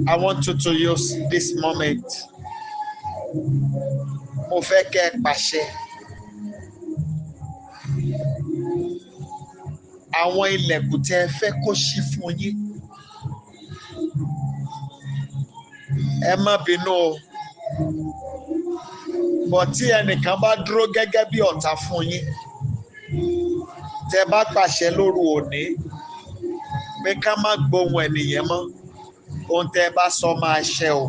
I want you to use this moment. Mo fẹ́ kẹ́ pàṣẹ. Àwọn ilẹ̀kùn tẹ́ fẹ́ kó ṣí fún yín. Ẹ má bínú o. Bọ̀ tí ẹnìkan bá dúró gẹ́gẹ́ bí ọ̀tá fún yín. Tẹ́ bá pàṣẹ lóru òní pé ká má gbóhùn ẹnìyẹn mọ́. Ohun tẹ́ bá sọ máa ṣẹ o.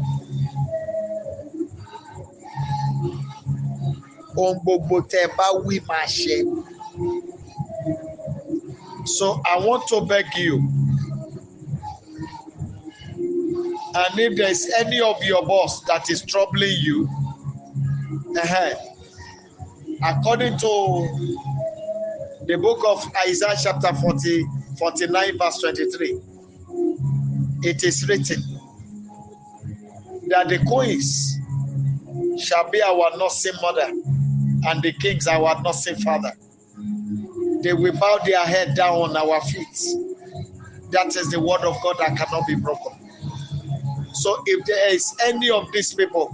Ohun gbogbo tẹ́ bá wí máa ṣẹ. So I want to beg you, and if there is any of your boss that is troubling you, according to the book of Isaiah chapter 49 verse 23, it is written that the queens shall be our nursing mother and the kings our nursing father. They will bow their head down on our feet. That is the word of God that cannot be broken. So if there is any of these people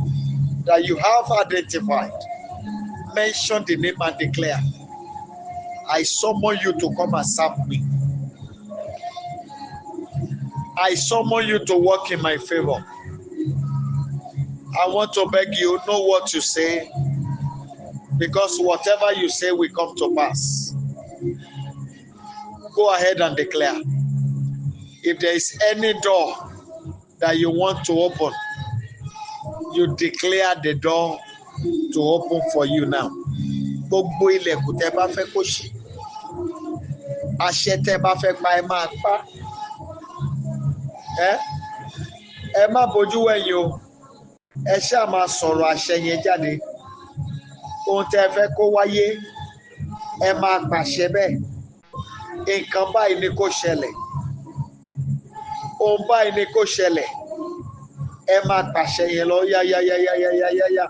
that you have identified, mention the name and declare, I summon you to come and serve me. I summon you to work in my favor. I want to beg you, know what to say, because whatever you say will come to pass. Go ahead and declare. If there is any door that you want to open, you declare the door to open for you now. Gbogbo ilẹ̀kùn tẹ́ bá fẹ́ kó ṣí. Àṣẹ tẹ́ bá fẹ́ pa ẹ máa pa. Ẹ má bojú wẹ̀yìn o. Ẹ ṣáà máa sọ̀rọ̀ àṣẹ yẹn jáde. Ohun tẹ́ fẹ́ kó wáyé, ẹ máa pàṣẹ bẹ́ẹ̀. Nǹkan báyìí ni kó ṣẹlẹ̀. Ohun báyìí ni kó ṣẹlẹ̀. Ẹ máa pàṣẹ yẹn lọ yá.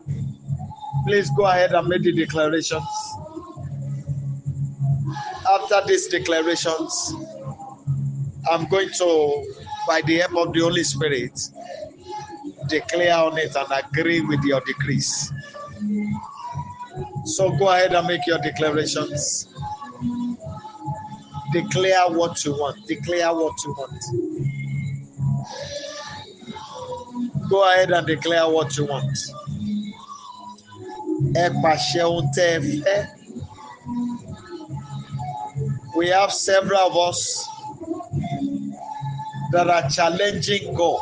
Please go ahead and make the declarations. After these declarations, I'm going to, by the help of the Holy Spirit, declare on it and agree with your decrees. So go ahead and make your declarations. Declare what you want. Declare what you want. Go ahead and declare what you want. We have several of us that are challenging God.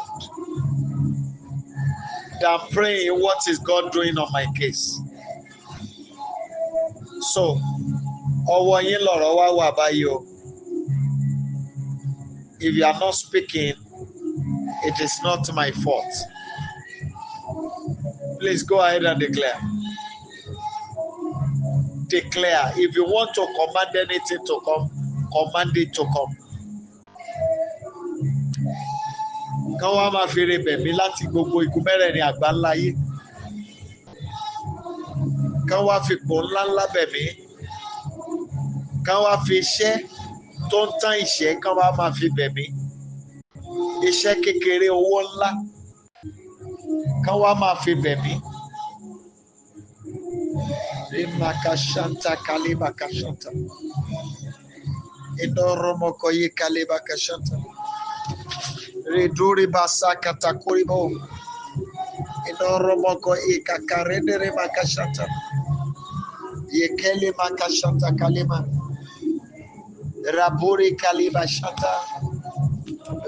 That are praying, what is God doing on my case? So, if you are not speaking, it is not my fault. Please go ahead and declare. Declare. If you want to command anything to come, command it to come. Kán wá máa fi re bẹ̀mí láti gbogbo ikú mẹ́rẹ̀ẹ̀rin àgbáńlá ayé. Kán wá fi ipò ńláńlá bẹ̀mí. Kán wá fi iṣẹ́ tó ń tán ìṣẹ́, kán wá máa fi bẹ̀mí. Iṣẹ́ kékeré owó ńlá. Kán wá máa fi bẹ̀mí. Remakashanta kalebakashanta. Idoromokoye kalebakashanta. Reduri basaka takuribo. Idoromoko ikakarende remakashanta. Yekele makashanta kalema. Raburi kaliba shanta.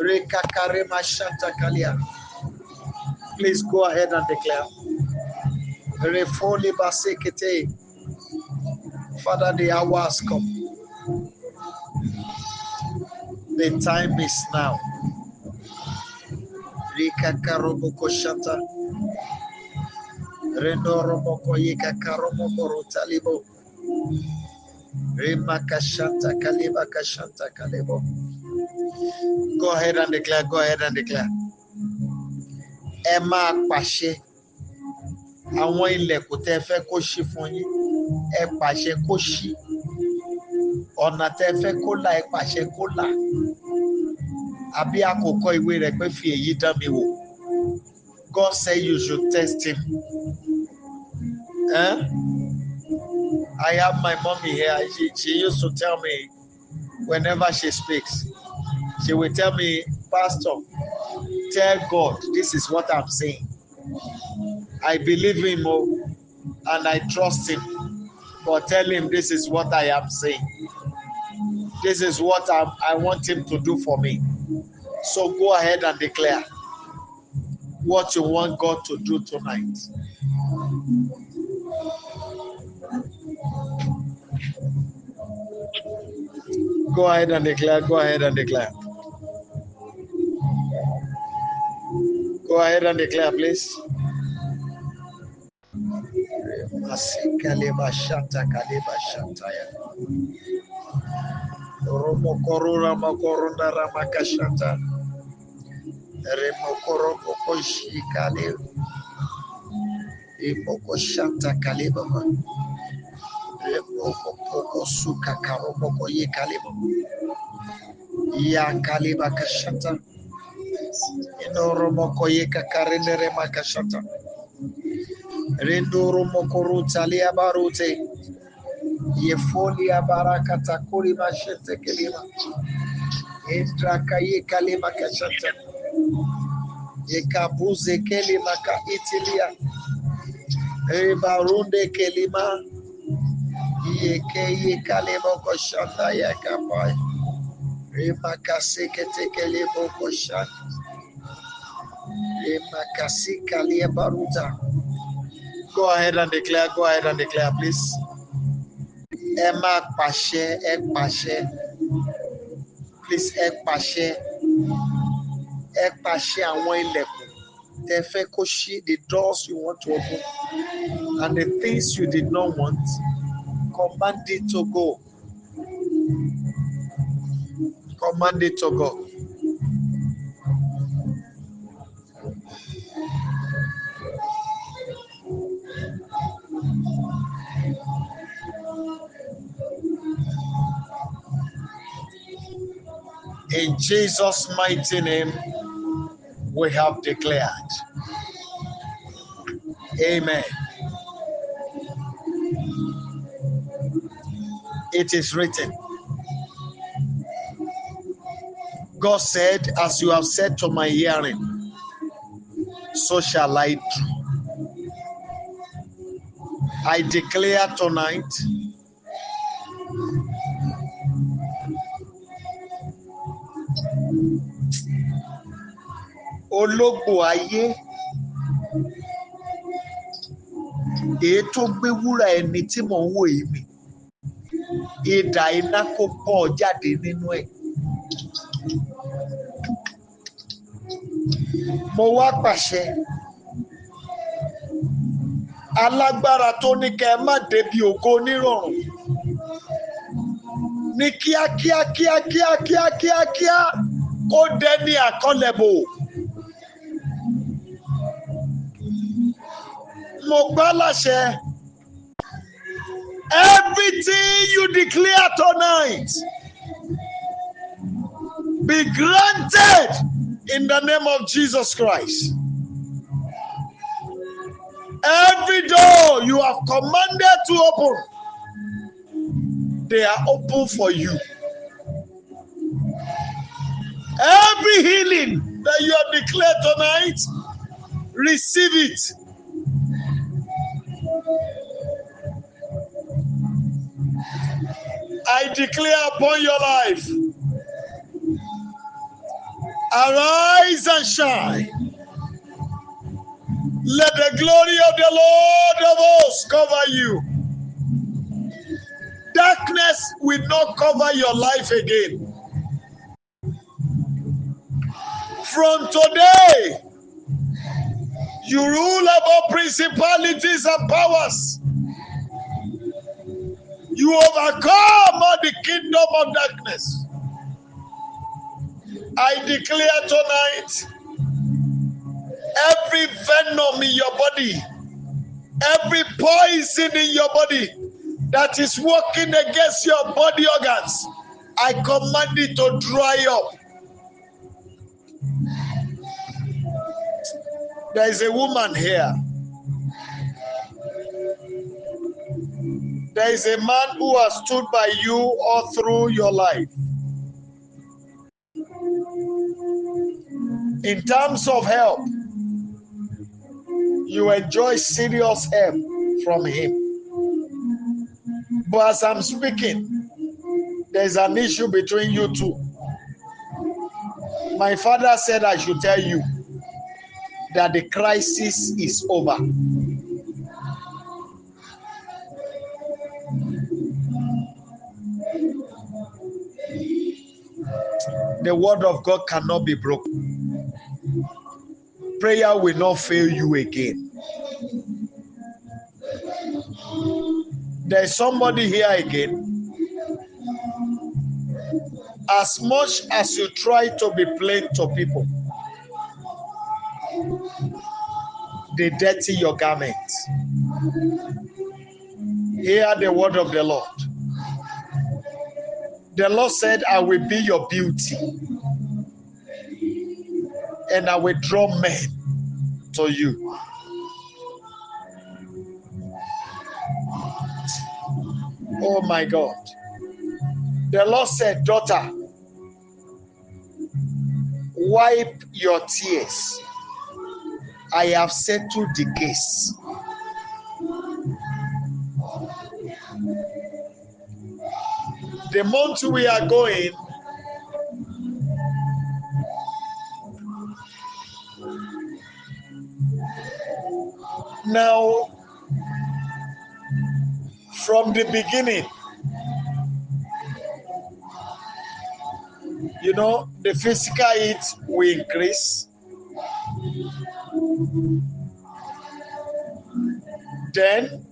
Rekakarema shanta kalia. Please go ahead and declare. Refoli basekete. Father, the hour has come. The time is now. Rikakaroboko shanta. Rendoro mokoyika karomo borotalibo. Remakashanta kaleba kashanta kalebo. Go ahead and declare. Go ahead and declare. Emma pàṣẹ. Àwọn ilẹ̀kùn tẹ́ fẹ́ kó ṣí fún yín. Ẹ pàṣẹ kó ṣí. Ọ̀nà tẹ́ fẹ́ kó là ẹ pàṣẹ kó là. Àbí àkókò ìwé rẹ̀ pé fi èyí dán mi wò. God said you should test him. I have my mommy here. She used to tell me whenever she speaks, she will tell me, Pastor, tell God this is what I'm saying. I believe him and I trust him, but tell him this is what I am saying. This is what I want him to do for me. So go ahead and declare what you want God to do tonight. Go ahead and declare. Go ahead and declare. Go ahead and declare, please. Kaleba shanta kaleba shantaya. Romo korura makorunda ramakashanta. Remo koromo koshi kale. Imoko shanta kaleba. Remo poko suka karomo koye kaleba. Ya kaleba kashanta. Inoromo koye kakarendere makashanta. Rendoro mokoruta lia barute. Yefolia barakata kuri mashete kelima. Entra kaye kalima kashata. Yekabuze kelima ka itilia. Ebarunde kelima. Yeke kalimo koshata yakapai. Remakase kete kelimo koshata. Remakasi kalia baruta. Go ahead and declare. Go ahead and declare, please. Emma Pashe, Ek Pashe. Please, Ek Pashe. Ek Pashe and one level. Tefekoshi, the doors you want to open and the things you did not want, command it to go. Command it to go. In Jesus' mighty name, we have declared. Amen. It is written. God said, as you have said to my hearing, so shall I do. I declare tonight, ológbò ayé èyí tó gbé wúrà ẹni tí mò ń wò yìí mi, idà iná kó bọ́ jáde nínú ẹ̀. Mo wá pàṣẹ, alágbára tó ní kẹ́ ẹ má débi ògo onírọ̀rùn ní kíákíá kó dẹni àkọlẹ̀bò. Mo gbá láṣẹ, everything you declare tonight be granted in the name of Jesus Christ. Every door you have commanded to open, they are open for you. Every healing that you have declared tonight, receive it. I declare upon your life, arise and shine. Let the glory of the Lord of hosts cover you. Darkness will not cover your life again. From today, You rule above principalities and powers. You overcome all the kingdom of darkness. I declare tonight, every venom in your body, every poison in your body that is working against your body organs, I command it to dry up. There is a woman here. There is a man who has stood by you all through your life. In terms of help, you enjoy serious help from him. But as I'm speaking, there's an issue between you two. My father said I should tell you that the crisis is over. The word of God cannot be broken. Prayer will not fail you again. There's somebody here again. As much as you try to be plain to people, they dirty your garments. Hear the word of the Lord. The Lord said, I will be your beauty, and I will draw men to you. Oh my God. The Lord said, daughter, wipe your tears. I have settled the case. The month we are going, now, from the beginning, you know, the physical heat will increase. Then,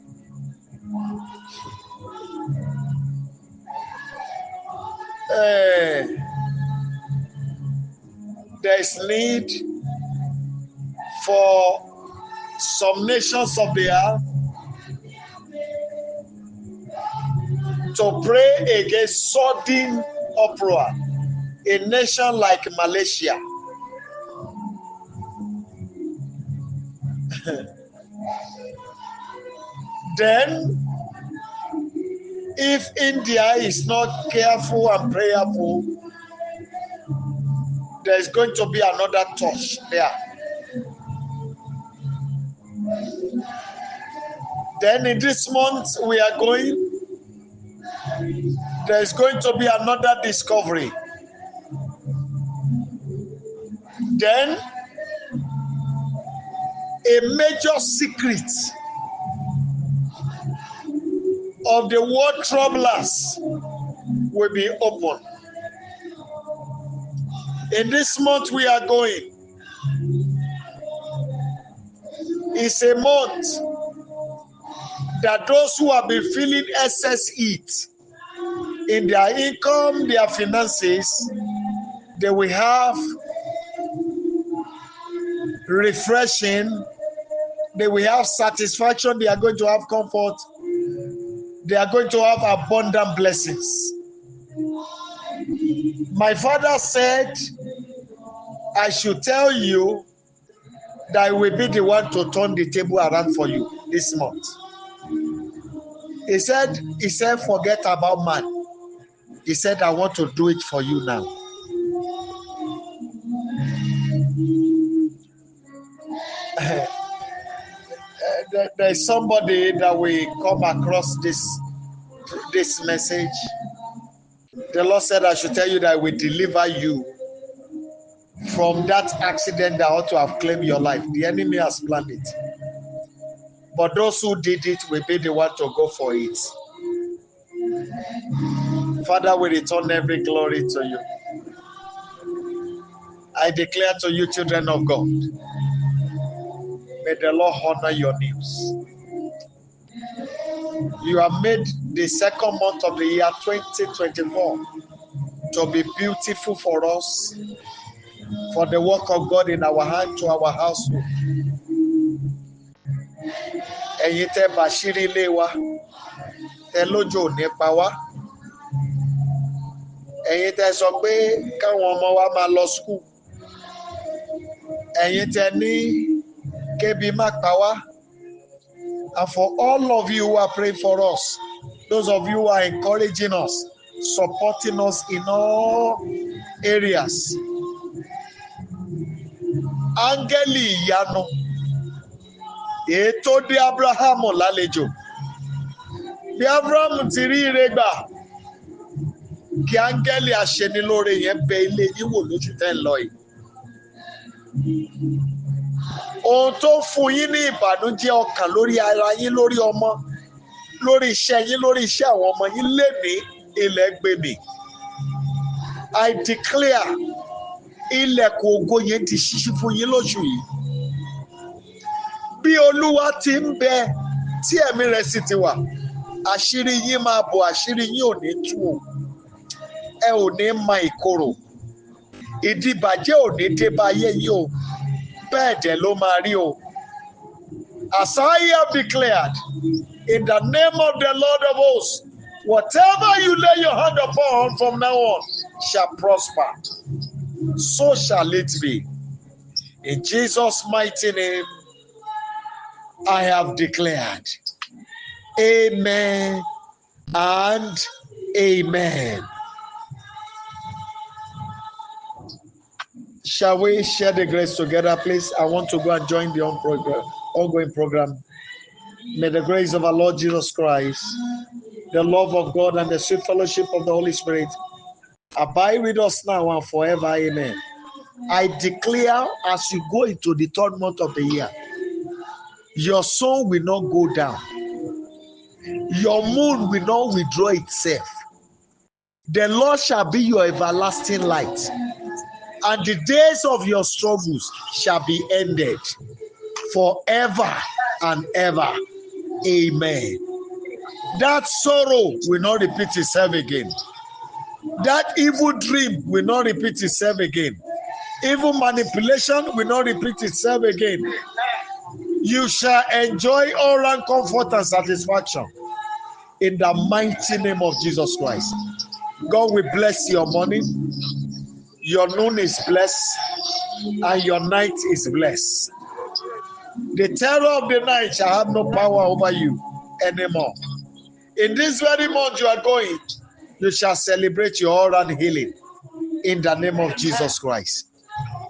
there's need for some nations of the earth to pray against sudden uproar. A nation like Malaysia. Then, if India is not careful and prayerful, there's going to be another touch there. Then in this month we are going, there's going to be another discovery. Then a major secret of the world troublers will be open. In this month we are going, it's a month that those who have been feeling excess heat in their income, their finances, they will have refreshing, they will have satisfaction, they are going to have comfort, they are going to have abundant blessings. My father said, I should tell you that I will be the one to turn the table around for you this month. He said, forget about man. He said, I want to do it for you now. There's somebody that will come across this message. The Lord said, I should tell you that I will deliver you from that accident that ought to have claimed your life. The enemy has planned it. But those who did it will be the one to go for it. Father, we return every glory to you. I declare to you, children of God, May the Lord honor your names. You have made the second month of the year 2024 to be beautiful for us, for the work of God in our hand to our household. Ẹ̀yin tẹ́ bàṣírí ilé wa, tẹ́ lójó ò ní pa wá. Ẹ̀yin tẹ́ sọ pé káwọn ọmọ wa máa lọ school. Ẹ̀yin tẹ́ ní kébi má pa wá. And for all of you who are praying for us, those of you who are encouraging us, supporting us in all areas. Áńgẹ́lì ìyanu, ètò dé Ábúráhámù lálejò. Bí Ábúráhámù ti rí ire gbà, kí áńgẹ́lì aṣenilóore yẹn bẹ ilé yín wò lójú tẹ́ ń lọ yìí. Ohun tó fún yín ní ìbànújẹ́ ọkàn lórí ara yín, lórí ọmọ, lórí iṣẹ́ yín, lórí iṣẹ́ àwọn ọmọ yín lénìí, ilẹ̀ gbé mì. I declare ilẹ̀kùn ògo yẹn ti ṣíṣí fún yín lóṣù yìí. Bí Olúwa ti ń bẹ tí ẹ̀mí rẹ̀ sì ti wà, àṣírí yín máa bò, àṣírí yín ò ní tú o. Ẹ ò ní mọ ìkorò. Ìdìbàjẹ́ ò ní dé bá ayé yìí o. Bẹ́ẹ̀ dẹ̀ ló máa rí o. As I have declared, in the name of the Lord of hosts, whatever you lay your hand upon from now on shall prosper. So shall it be. In Jesus' mighty name, I have declared. Amen and amen. Shall we share the grace together, please? I want to go and join the ongoing program. May the grace of our Lord Jesus Christ, the love of God, and the sweet fellowship of the Holy Spirit abide with us now and forever. Amen. I declare, as you go into the third month of the year, your sun will not go down. Your moon will not withdraw itself. The Lord shall be your everlasting light, and the days of your struggles shall be ended forever and ever. Amen. That sorrow will not repeat itself again. That evil dream will not repeat itself again. Evil manipulation will not repeat itself again. You shall enjoy all round comfort and satisfaction in the mighty name of Jesus Christ. God will bless your morning. Your noon is blessed, and your night is blessed. The terror of the night shall have no power over you anymore. In this very month you are going, you shall celebrate your all-round healing in the name of Jesus Christ.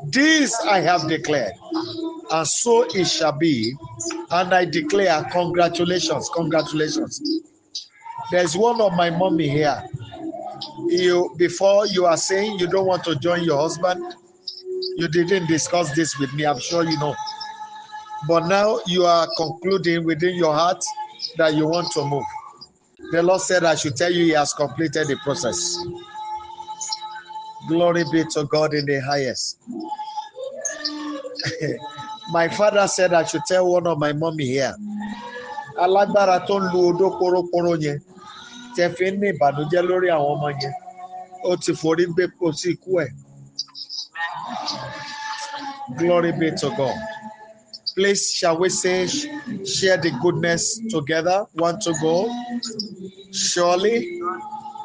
This I have declared, and so it shall be. And I declare, congratulations, congratulations. There's one of my mommy here. Before you are saying you don't want to join your husband, you didn't discuss this with me, I'm sure you know. But now you are concluding within your heart that you want to move. The Lord said I should tell you He has completed the process. Glory be to God in the highest. My father said I should tell one of my mommy here. Alágbára tó ń lu odó kórókóró yẹn, tẹ́ fi ń ní ìbànújẹ́ lórí àwọn ọmọ yẹn, ó ti forí gbé kó sí ikú ẹ̀. Glory be to God. Please, shall we say, share the goodness together? Want to go? Surely,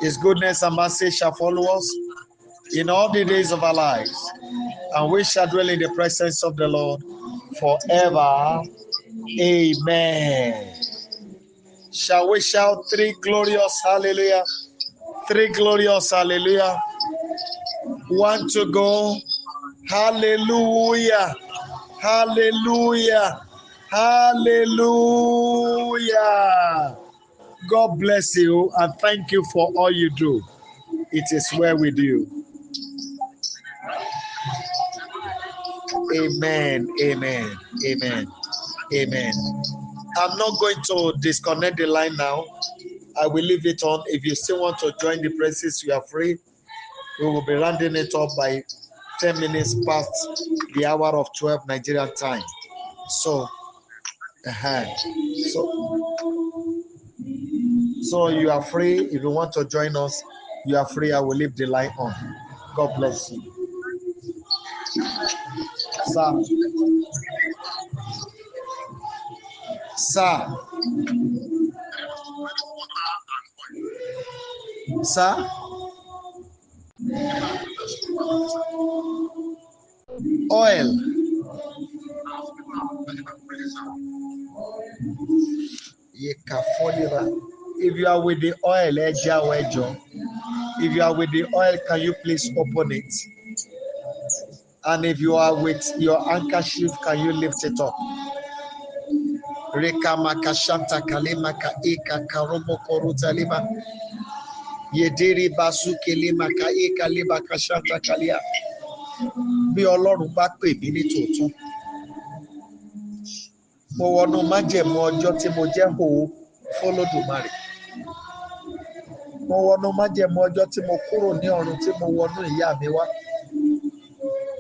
His goodness and mercy shall follow us in all the days of our lives, and we shall dwell in the presence of the Lord forever. Amen. Shall we shout three glorious hallelujah? Three glorious hallelujah. One to go. Hallelujah. Hallelujah. Hallelujah. God bless you and thank you for all you do. It is well with you. Amen. Amen. Amen. Amen. I'm not going to disconnect the line now. I will leave it on. If you still want to join the praises, you are free. We will be rounding it up by 10 minutes past the hour of 12 Nigerian time. So So you are free. If you want to join us, you are free. I will leave the line on. God bless you. Sir. Oil. If you are with the oil, if you are with the oil, can you please open it? And if you are with your handkerchief, can you lift it up? Reka makashanta kalima ka eka karomo koruta lima yediri basu kelima ka eka liba kashanta kalia. Bí Ọlọ́run bá pè mí ní tòótọ́, mo wọnú májẹ̀mú ọjọ́ tí mo jẹ́ hòó f'Olódùmarè. Mo wọnú májẹ̀mú ọjọ́ tí mo kúrò ní ọ̀run tí mo wọnú ìyá mi wá.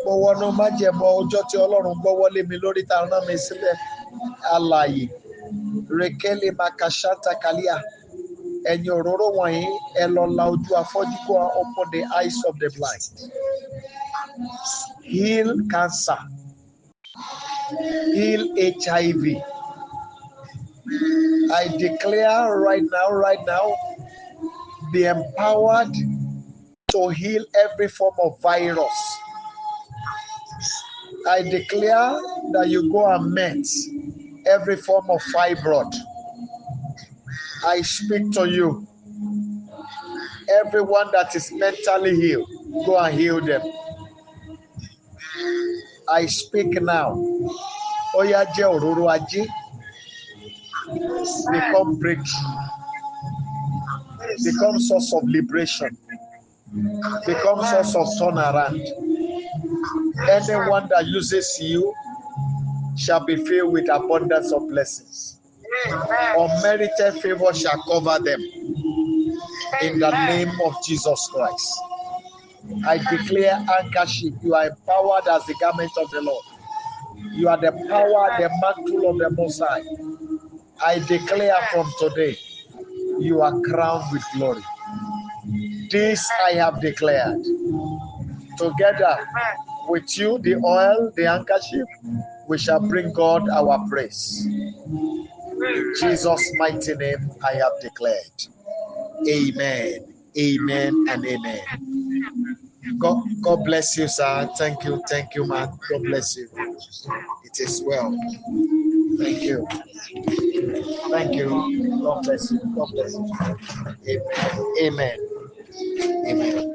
Mo wọnú májẹ̀mú ọjọ́ tí Ọlọ́run gbọ́wọ́lé mi lórí tá rán mi sílẹ̀ alààyè. Rekele makashanta kalia. Ẹ̀yin òróró wọ̀nyí ẹ lọ la ojú afọ́jú kó open the eyes of the blind. Heal cancer. Heal HIV. I declare right now, be empowered to heal every form of virus. I declare that you go and meet every form of fibroid. I speak to you. Everyone that is mentally healed, go and heal them. I speak now. Oya je òróró ajé. Become breakthrough. Become source of liberation. Become source of turnaround. Anyone that uses you shall be filled with abundance of blessings. Unmerited favor shall cover them. In the name of Jesus Christ. I declare handkerchief. You are empowered as the garment of the Lord. You are the power, the mantle of the Most High. I declare from today, you are crowned with glory. This I have declared. Together with you, the oil, the handkerchief, we shall bring God our praise. In Jesus' mighty name, I have declared. Amen. Amen and amen. God bless you, sir. Thank you, man. God bless you. It is well. Thank you. Thank you. God bless you. God bless you. Amen. Amen. Amen.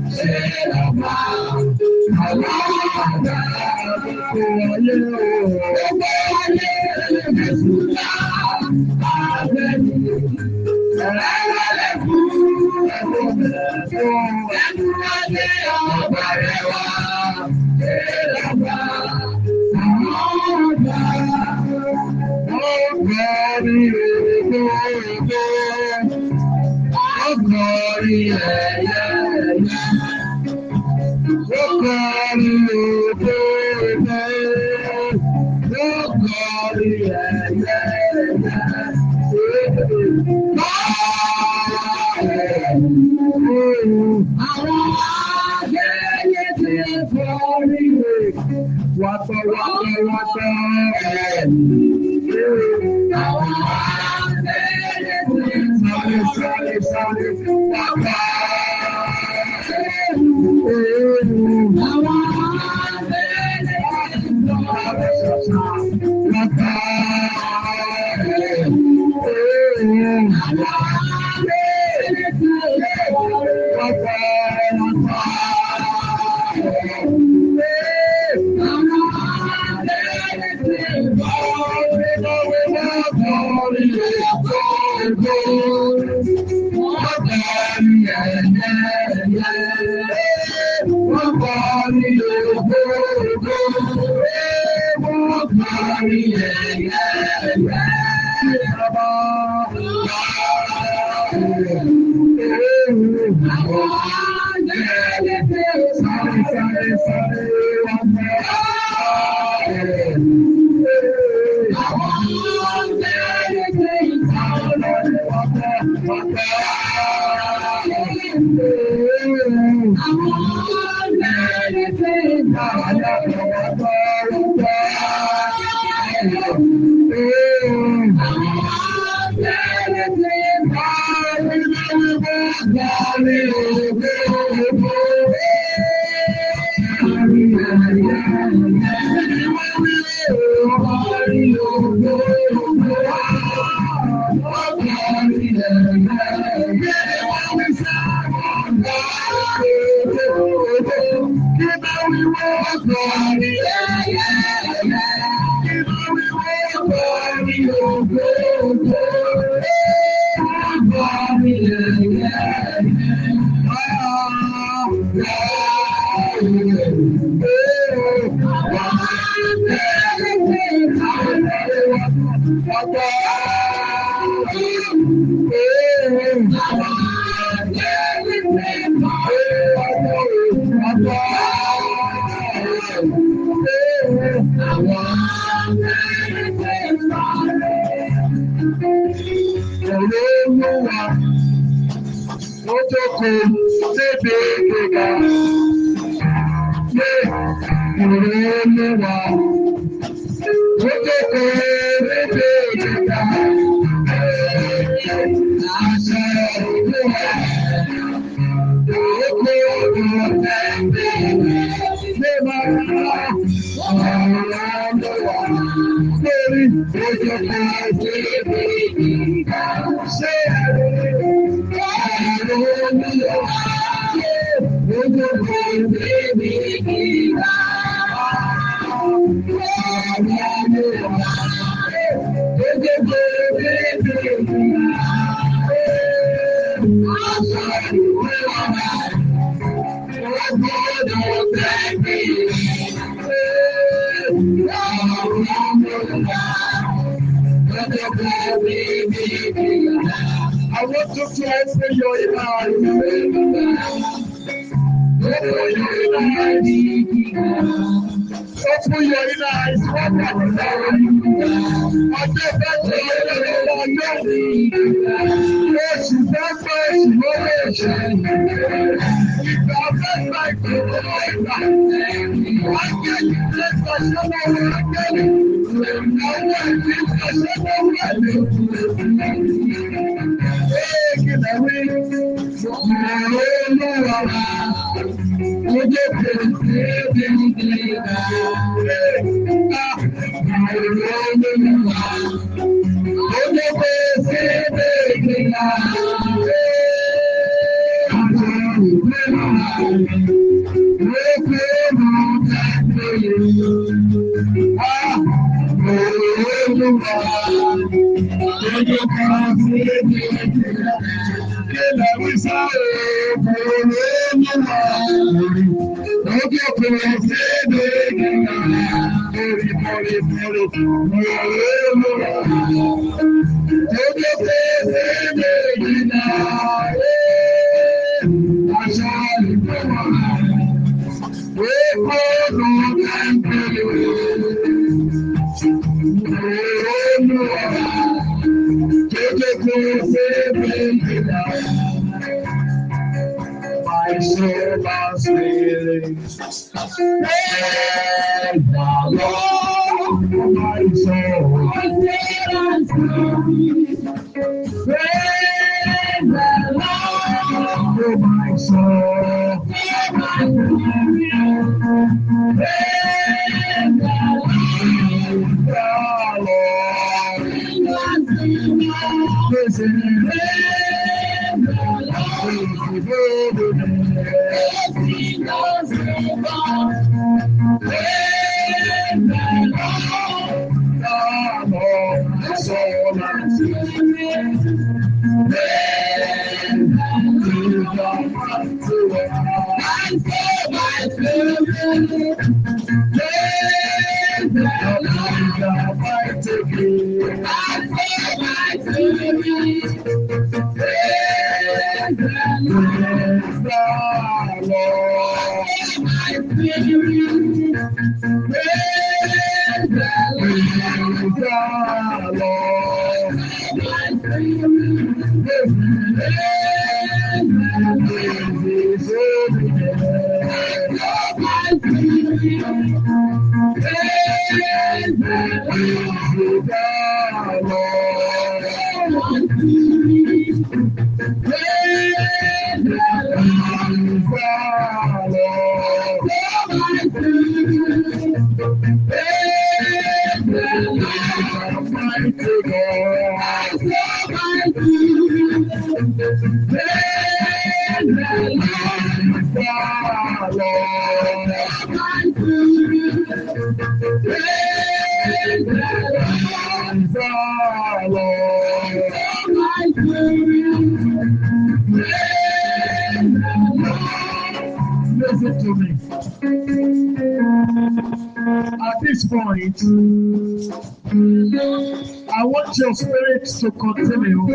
Amen. My soul has really praise the Lord, my soul. Praise the Lord, my soul. Praise the Listen to me. At this point, I want your spirit to continue.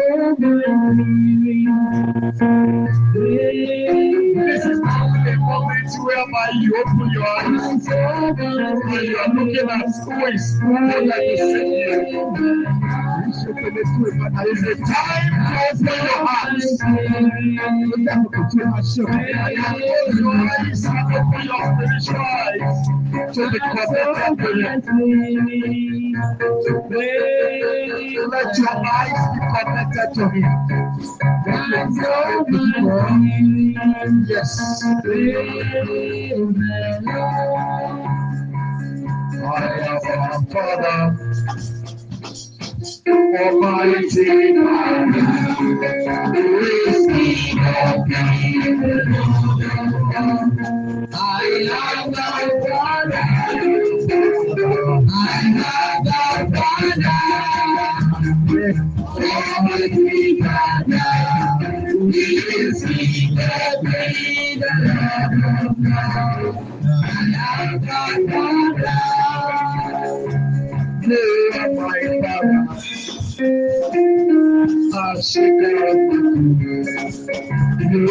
This is a moment whereby you open your eyes and you are looking at who is like to sing you. It's a time to open your eyes. Close your eyes and open your spiritual eyes to the connected to let your eyes be connected to Him. Yes. Our Father, Almighty God, who is King of kings. I am thy Father. I am thy Father. Almighty God, who is King of kings. I am thy Father. My Father. You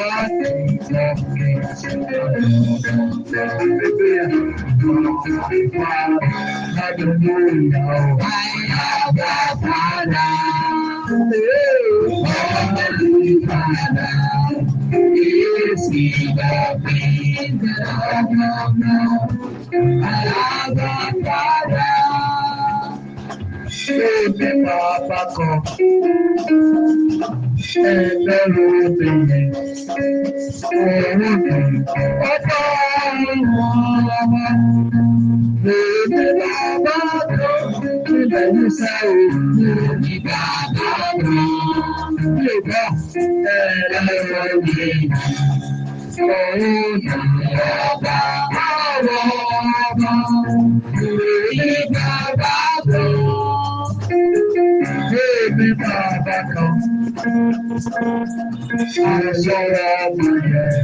are account. I saw my head.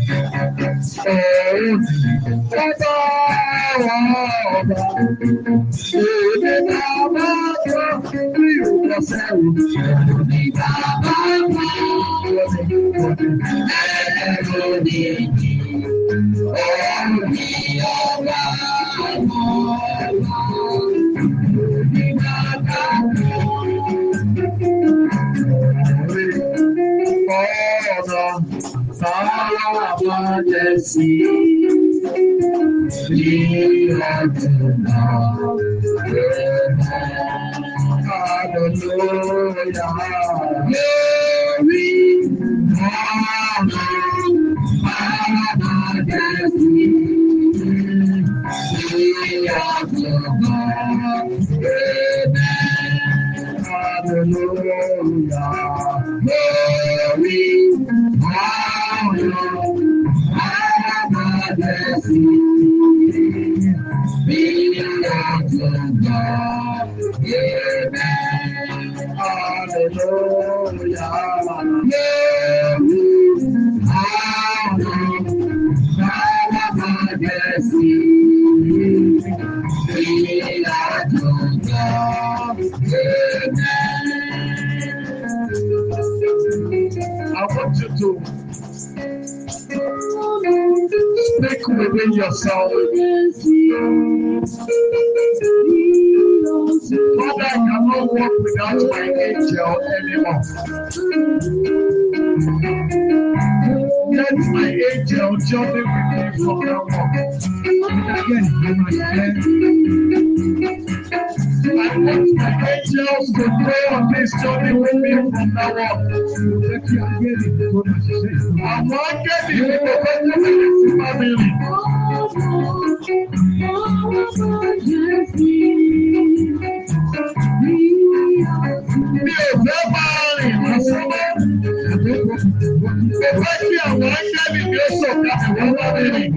Oh, I want you to speak within yourself. Father, I cannot walk without my angel anymore. Let my angel journey with me from now on. I want my angels to go on this journey with me from now on. I want to get the family. Mi ò fẹ́ máa rìn lọ́sọ́mọ́. Mo fẹ́ kí àwọn ángẹ́lì ní ó sọ̀kalẹ̀ wọ́n bá mi rìn.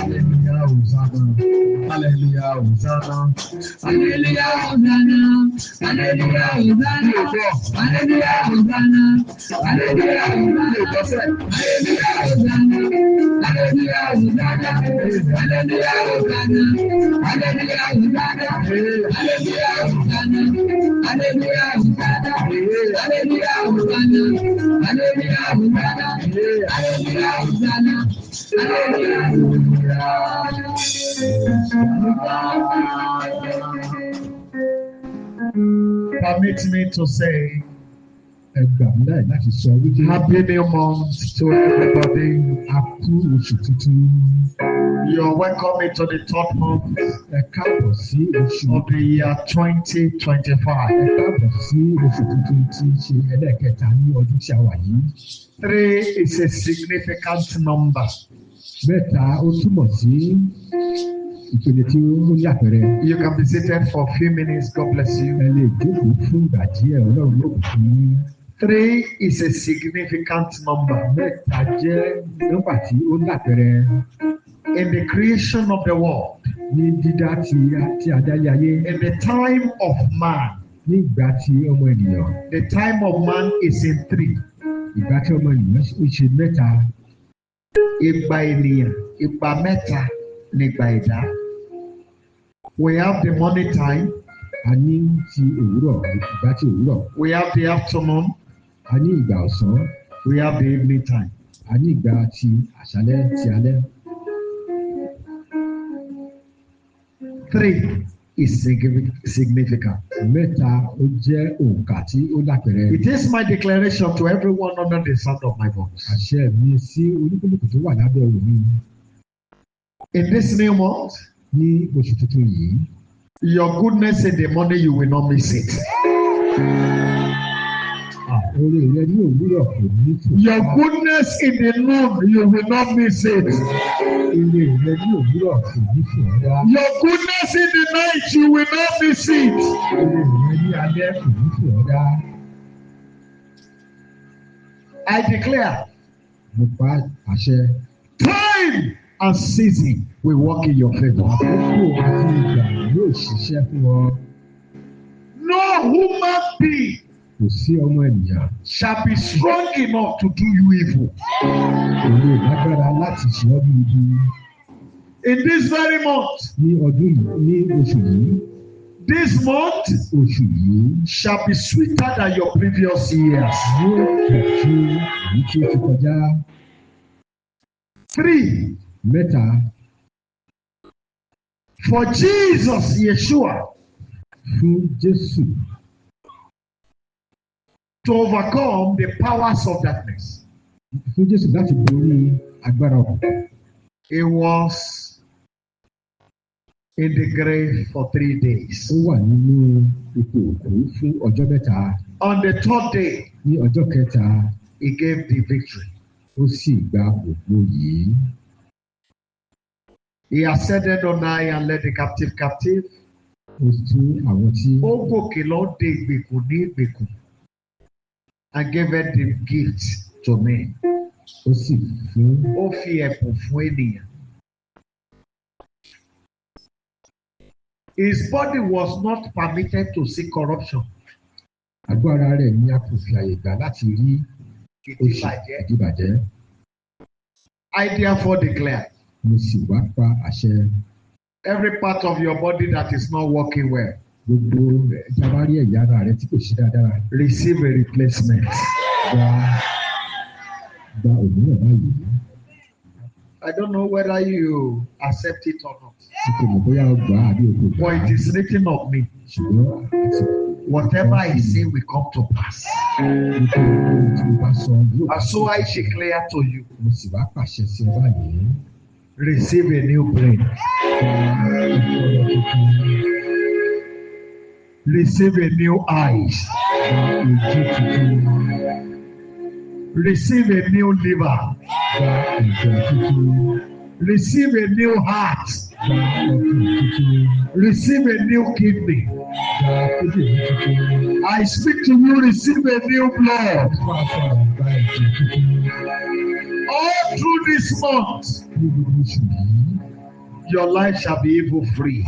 Hallelujah, Hosanna. Hallelujah, Hosanna. Hallelujah, Hosanna. Hallelujah, Hosanna. Hallelujah, Hosanna. Hallelujah, Hosanna. Hallelujah, Hosanna. Hallelujah, Hosanna. Hallelujah, Hosanna. Hallelujah, Hosanna. Hallelujah, Hosanna. Hallelujah, Hosanna. Hallelujah, Hosanna. Hallelujah, Hosanna. Permit me to say Happy new month to everybody. You're welcome into the third month of the year 2025. 3 is a significant number. You can be seated for a few minutes. God bless you. 3 is a significant number. In the creation of the world, in the time of man, the time of man is in 3. Ìgbà ènìyàn, ìgbà mẹ́ta ni ìgbà ẹ̀dá. We have the morning time. We have the afternoon. We have the evening time. 3 is significant. It is my declaration to everyone under the sound of my voice. In this new month, your goodness in the morning, you will not miss it. Your goodness in the noon, you will not miss it. Your goodness in the night, you will not miss it. I declare, time and season will work in your favor. No human being shall be strong enough to do you evil. In this very month, this month shall be sweeter than your previous years. 3. For Jesus, Yeshua, to overcome the powers of darkness. He was in the grave for 3 days. On the 3rd day, he gave the victory. He ascended on high and led the captive captive. Ó gòkè lọ dé ìgbèkùn ní ìgbèkùn and gave it the gift to me. Ó fi ẹ̀bùn fún ènìyàn. His body was not permitted to see corruption. Agbára rẹ̀ ni a kò fi àyè gbà láti rí ìdíbàjẹ́. I therefore declare. Mo sì wá pa àṣẹ. Every part of your body that is not working well. Gbogbo ìjàmbárí ẹ̀yà ara rẹ tí kò ṣe dáadáa. Receive a replacement. Gba òmíràn báyìí. I don't know whether you accept it or not. Kò mọ̀ bóyá o gbà àbí o kò gbà. But it is written of me. Ṣùgbọ́n whatever I say will come to pass. And so I declare to you. Mo sì wá pàṣẹ sí ọ báyìí. Receive a new brain. Receive a new eyes. Receive a new liver. Receive a new heart. Receive a new kidney. I speak to you, receive a new blood. All through this month, your life shall be evil free.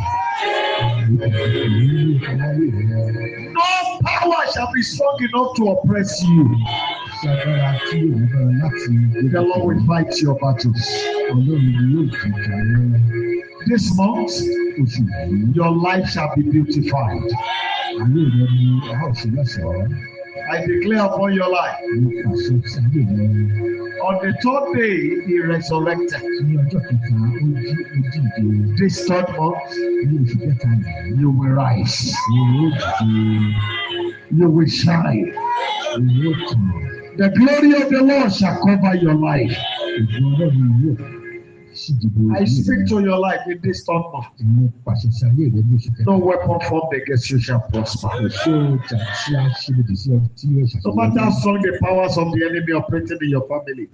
No power shall be strong enough to oppress you. The Lord will fight your battles. This month, your life shall be beautified. I declare upon your life. On the third day, he resurrected. This third month, you will rise. You will shine. The glory of the Lord shall cover your life. I speak to your life in this third month. No weapon formed against you shall prosper. No matter how strong the powers of the enemy operating in your family,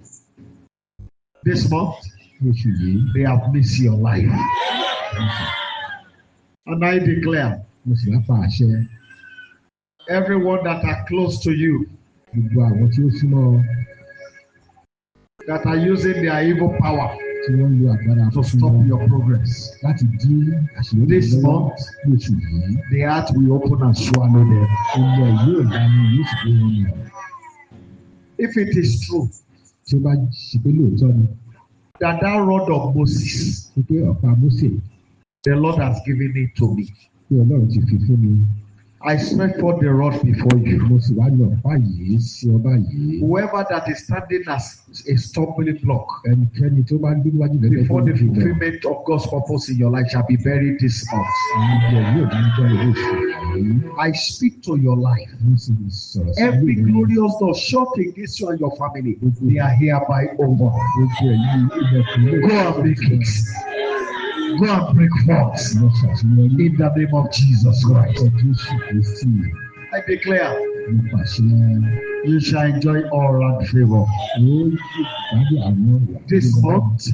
this month they have missed your life. And I declare, everyone that are close to you, that are using their evil power to stop your progress. This month, the heart will open and swallow them. If it is true that rod of Moses, the Lord has given it to me, I spread forth the rod before you. Whoever that is standing as a stumbling block before the fulfillment of God's purpose in your life shall be buried this month. I speak to your life. Every glorious door shut against you and your family, they are hereby over. Go and make it. Go and break forth in the name of Jesus Christ. I declare, you shall enjoy all round favor. This month,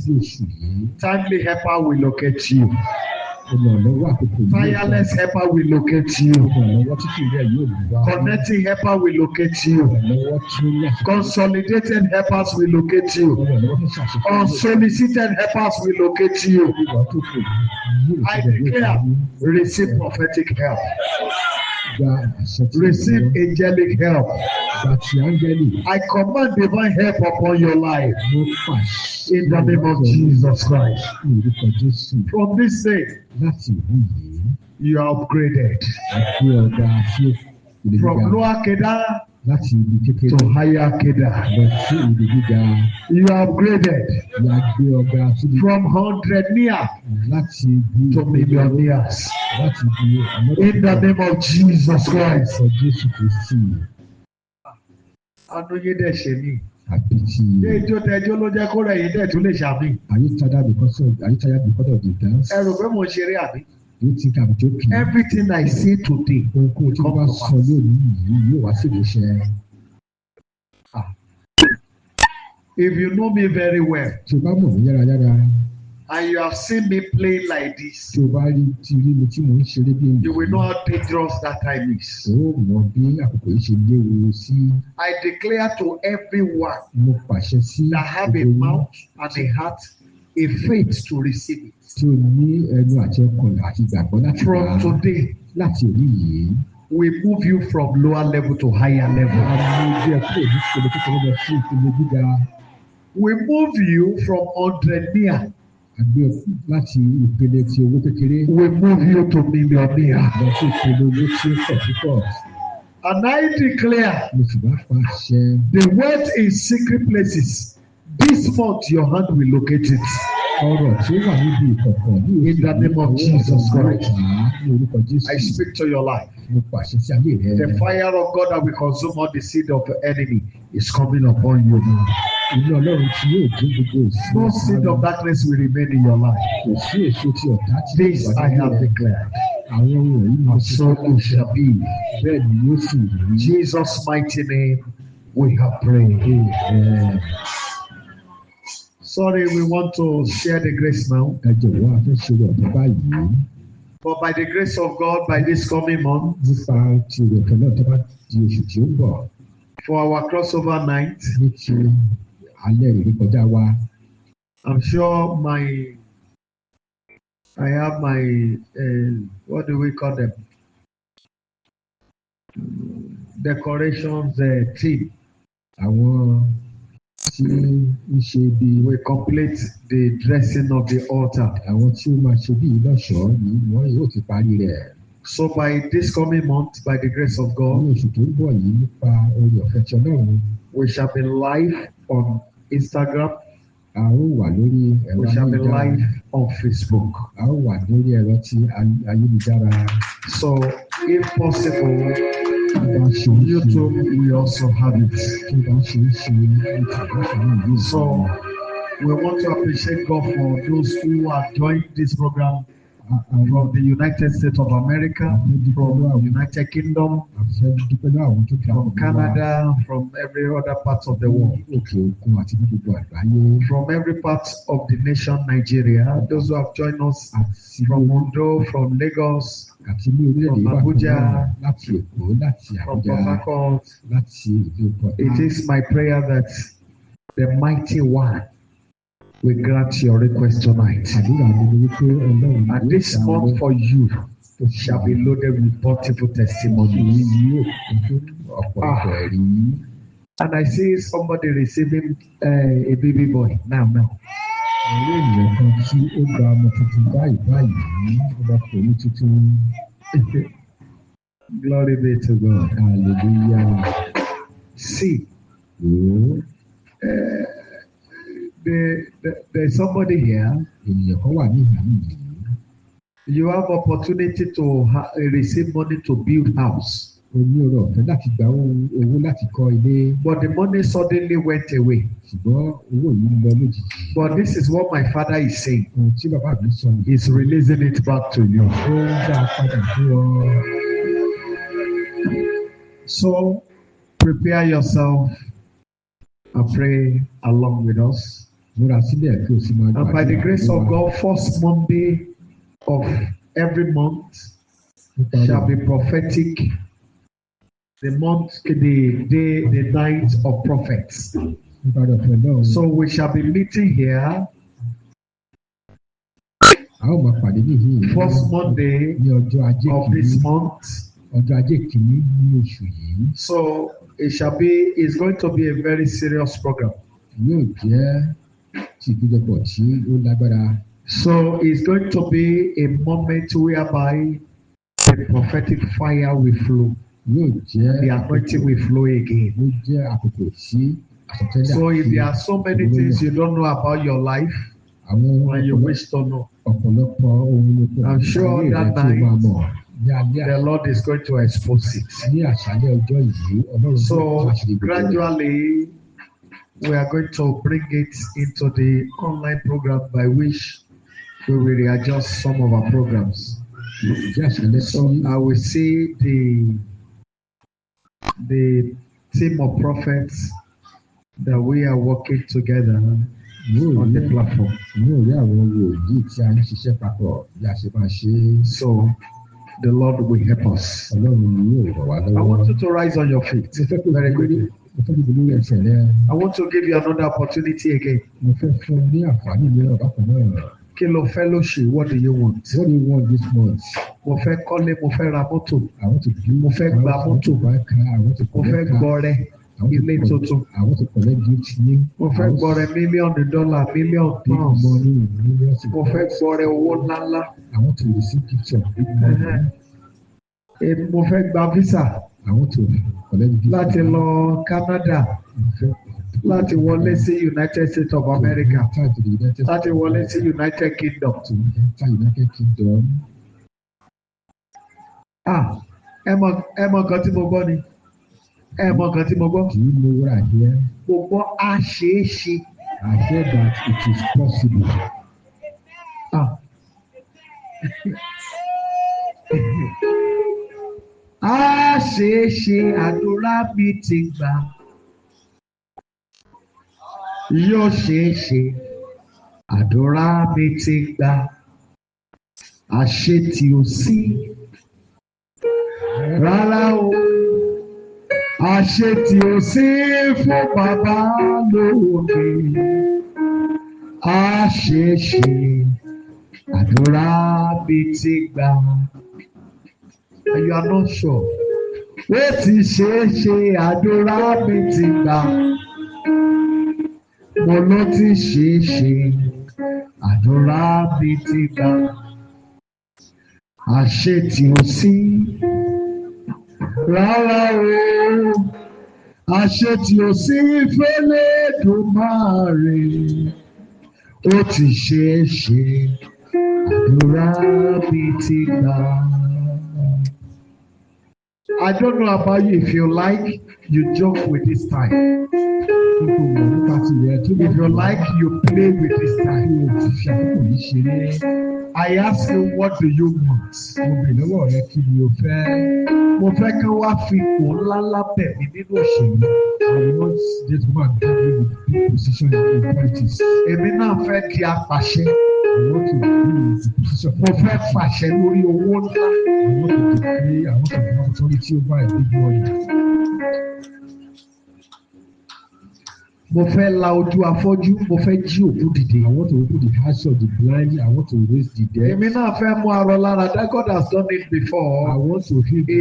timely helper will locate you. Tireless helper will locate you. Connecting helper will locate you. Consolidated helpers will locate you. Unsolicited helpers will locate you. I declare, receive prophetic help. Receive angelic help. I command divine help upon your life in the name of Jesus Christ. From this day, you are upgraded from lower Kedah to higher Kedah. You are upgraded from 100 near to millionaires in the name of Jesus Christ. Are you tired because of the dance? You think I'm joking? Everything I say today will come to pass. If you know me very well, and you have seen me play like this, you will know how dangerous that time is. I declare to everyone that have a mouth and a heart, a faith to receive it. From today, we move you from lower level to higher level. We move you from 100 near. We move you to millionaire. And I declare the wealth in secret places. This month your hand will locate it. In the name of Jesus Christ, I speak to your life. The fire of God that will consume all the seed of the enemy is coming upon you now. Ilé Ọlọ́run tí yóò dín gbogbo ìsìn. No seed of darkness will remain in your life. Kò sí èso tí ọ̀tá tí This I have declared. Àwọn ohun wọ̀nyí ni So it shall be. bẹ́ẹ̀ ni yóò sì rí. In Jesus' mighty name, we have prayed. Amen. Sorry, we want to share the grace now. Ẹ jọ̀wọ́ a fẹ́ ṣe ọ̀tọ̀ báyìí. But by the grace of God, by this coming month, Nípa ti ìrọ̀tọ̀ náà tó bá di oṣù tí ó ń bọ̀. for our crossover night, Ní ti alẹ́ ìrékọjá wa. I'm sure I have my, what do we call them? Decorations team. Àwọn tí ń ṣe bí We complete the dressing of the altar. àwọn tí ó máa ṣe bí ìlọ́ṣọ̀ọ́ ni wọ́n yóò ti parí rẹ̀. So by this coming month, by the grace of Ní God, oṣù tó ń bọ̀ yìí nípa oore ọ̀fẹ́ tí Ọlọ́run. we shall be live on Instagram. A ó wà lórí ẹ̀rọ We shall be ayélujára. live on Facebook. A ó wà lórí ẹ̀rọ tí ayélujára. So if possible, Tí bá ṣe ń ṣe YouTube, we also have it. tí bá ṣe ń ṣe ìtàgé ìlú. So we want to appreciate God for those who have joined this program from the United States of America, from United Kingdom, Àfẹ́ dúpẹ́ lọ́wọ́ àwọn tó fi from Canada, from every other part of the world, òkè òkun àti ní gbogbo àgbáyé. from every part of the nation, Nigeria, those who have joined us from Ondo, from Lagos, Àti ní orílẹ̀-èdè From ìbákan Abuja, náà, láti Èkó, láti from Àbújá, Port Harcourt. láti ìlú Pọ̀tá. It is my prayer that the mighty one will grant your request tonight. Àdúrà mi ni wípé Ọlọ́run And this month for you shall be loaded with multiple testimonies. yóò kún fún ọ̀pọ̀lọpọ̀ ẹ̀rí. And I see somebody receiving a baby boy now. Àwọn ènìyàn kan tí ó gba ọmọ tuntun báyìí ọba pẹ̀lú tuntun. Glory be to God. Hallelujah. See, Ó there's somebody here. ènìyàn kan wà ní ìhà nìyí. You have opportunity to receive money to build house. O ní ọrọ̀ ọ̀fẹ́ láti gba owó láti kọ́ ilé. But the money suddenly went away. Ṣùgbọ́n owó yìí lọ lójijì. But this is what my father is saying. Ohun tí bàbá mi sọ ni. He's releasing it back to you. Ó ń dá a padà fún ọ. So prepare yourself and pray along with us. Múra sílẹ̀ kí o sì máa And by the grace of God, first Monday of every month shall be prophetic. The night of prophets. So we shall be meeting here A ó máa pàdé níhìn-ín. first Monday Ní ọjọ́ ajé of this month. Ọjọ́ ajé kìíní nínú oṣù yìí. So it's going to be a very serious program. Yóò jẹ́ ti ìpéjọpọ̀ tí ó lágbára. So it's going to be a moment whereby the prophetic fire will flow. Yóò jẹ́ The anointing will flow again. Ó jẹ́ àkókò tí àsọtẹ́lẹ̀ So if there are so many things you don't know about your life àwọn and you wish to know, ọ̀pọ̀lọpọ̀ ohun ló pọ̀ I'm sure ayé that rẹ̀ tí ó máa night mọ̀ ní alẹ́ the Lord is going to expose it. ní àṣálẹ́ ọjọ́ yìí Ọlọ́run So tó àṣírí gbogbo rẹ̀. gradually we are going to bring it into the online program by which we will readjust some of our programs. Ìjẹ́ àṣálẹ́ So tí I will see the team of prophets that we are working together yóò on rí the platform. yóò rí àwọn wòlíì tí a ń ṣiṣẹ́ papọ̀ bí a ṣe máa ṣe é. So the Lord will help us. Ọlọ́run ni yóò ràn wá I lọ́wọ́. want you to rise on your feet. Mo fẹ́ kó Very gbé quickly. mo fẹ́ gbé lórí ẹsẹ̀ rẹ. I want to give you another opportunity again. Mo fẹ́ fún un ní àǹfààní mìíràn bákan náà. Kí lo fẹ́ lóṣù? What do you want? What do you want this month? Mo fẹ́ kọ́lé, mo fẹ́ ra mọ́tò, I want to do. Mo fẹ́ gba mọ́tò. buy car. I want to mo fẹ́ collect car. gbọ́rẹ I want to ilé collect- tuntun, I want to collect gifts new. mo fẹ́ gbọ́rẹ mílíọ̀nù dọ́là, mílíọ̀nù Big pounds, money, millions of mo fẹ́ dollars. gbọ́rẹ owó ńláńlá, I want to receive gifts of big money. mo fẹ́ gba visa I want to collect gifts. láti lọ Canada, Mo fẹ́- láti wọlé sí United States of America, To enter the United States láti of wọlé America. sí United Kingdom. To enter United Kingdom. Ẹ mọ nǹkan tí mo gbọ́ ni. Ẹ mọ nǹkan tí mo gbọ́. Do you know what I hear? Mo gbọ́ á ṣeé ṣe. I hear that it is possible. Ah. Á ṣeé ṣe àdúrà mi ti gbà. Yóò ṣeé ṣe àdúrà mi ti gbà. Àṣetì ò sí. Rárá o. Àṣetì ò sí fún bàbá lóde. Á ṣeé ṣe àdúrà mi ti gbà. You are not sure. Ó ti ṣeé ṣe àdúrà mi ti gbà. Mo ló ti ṣeé ṣe àdúrà mi ti gbà. Àṣetì ò sí. Rárá o. Àṣetì ò sí f'Ẹlẹ́dùmarè. Ó ti ṣeé ṣe àdúrà mi ti gbà. I don't know about you. If you like, you joke with this time. If you like, you play with this time. I ask you, what do you want? Mo fẹ́ kí wá fi ipò ńláńlá bẹ̀ mí nínú òṣèlú. I want this man to be in a position in politics. Èmi náà fẹ́ di apàṣẹ. I want to be in a position. Mo fẹ́ fàṣẹ lórí owó ńlá. I want to decree, I want to have authority over a big money. Mo fẹ́ la ojú afọ́jú, mo fẹ́ jí òkú dìde. I want to open the eyes of the blind, I want to raise the dead. Èmi náà fẹ́ mú arọ lára dá. God has done it before. I want to heal. He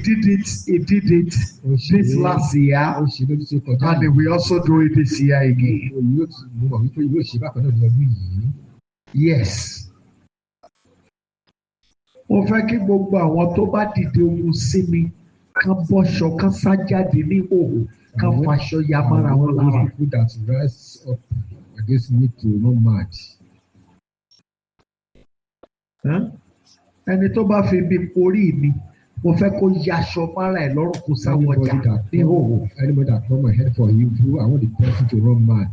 did it this last year. And we also do it this year again. Yes. Mo fẹ́ kí gbogbo àwọn tó bá dìde ogun sí mi kán bọ́ṣọ kán sá jáde ní òhò. Kan faṣọ ya mọ́ra wọn lára. People that rise up against me to run mad. Ẹni tó bá fi bí orí mi, mo fẹ́ kó yaṣọ mọ́ra ẹ̀ lọ́rùn kó sáwọn ọjà ní òwò. Anybody that come ahead for evil, I want the person to run mad.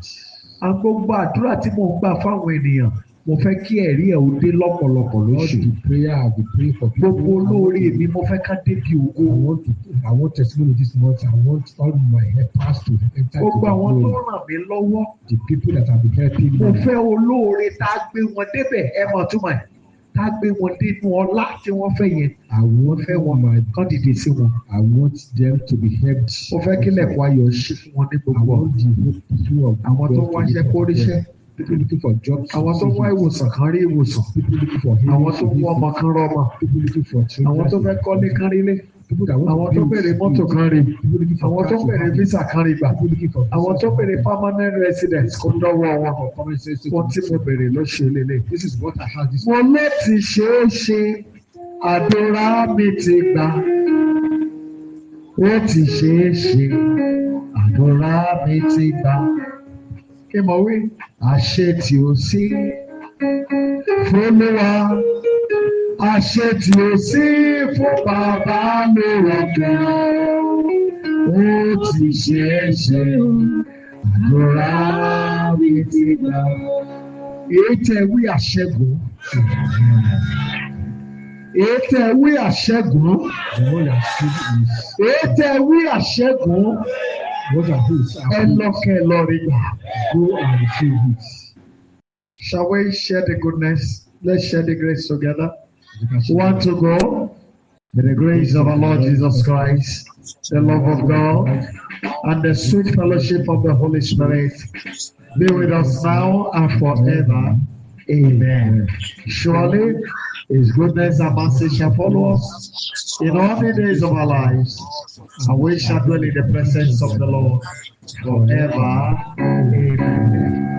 Gbogbo àdúrà tí mò ń gbà fáwọn ènìyàn, mo fẹ́ kí ẹ̀rí ẹ̀ ó dé lọ́pọ̀lọpọ̀ lóṣù. The prayer I will pray for people. Gbogbo olóore mi mo fẹ́ ká débi ògo. I want testimony this month. I want all my helpers to enter to the glory. Gbogbo àwọn tó ràn mí lọ́wọ́. The people that have been helping me. Mo fẹ́ olóore tá a gbé wọn débẹ̀ ẹ mọ̀ túmọ̀ ẹ̀. Tá a gbé wọn dénú ọlá tí wọ́n fẹ́ yẹn. Àwọn fẹ́ wọn máa kán dìde sí wọn. I want them to be helped. Mo fẹ́ kí lẹ̀kọ́ ayọ̀ ṣí fún wọn ní gbogbo. Àwọn tó wáṣẹ́ kóríṣẹ́. People looking for jobs. Àwọn tó wá ìwòsàn kan rí ìwòsàn. People looking for healing. Àwọn tó wá ọmọ kan rọ́mọ. People looking for children. Àwọn tó fẹ́ kọ́lé kan rílé. Àwọn tó bẹ̀rẹ̀ mọ́tò kan rí. Àwọn tó bẹ̀rẹ̀ visa kan rí gbà. Àwọn tó bẹ̀rẹ̀ permanent residence kó dọ́wọ́ wọn. Wọ́n tí mo bẹ̀rẹ̀ ló ṣe lélẹ̀. This is what I have this. Mo ló ti ṣeé ṣe àdúrà mi ti gbà. Ó ti ṣeé ṣe àdúrà mi ti gbà. Kí mo wí? Àṣetì ò sí fún Olúwa. Àṣetì ò sí fún bàbá lóòkè. Ó ti ṣeé ṣe àdúrà mi ti gbà. Èyí tẹ́ wí àṣẹ́gun. Èyí tẹ́ wí àṣẹ́gun. Èyí tẹ́ wí àṣẹ́gun. Ẹ lọ́kẹ́ lọ rí gbà. Go and receive it. Shall we share the goodness? Let's share the grace together. One to go. May the grace of our Lord Jesus Christ, the love of God, and the sweet fellowship of the Holy Spirit be with us now and forever. Amen. Surely His goodness and mercy shall follow us in all the days of our lives, and we shall dwell in the presence of the Lord forever. Amen.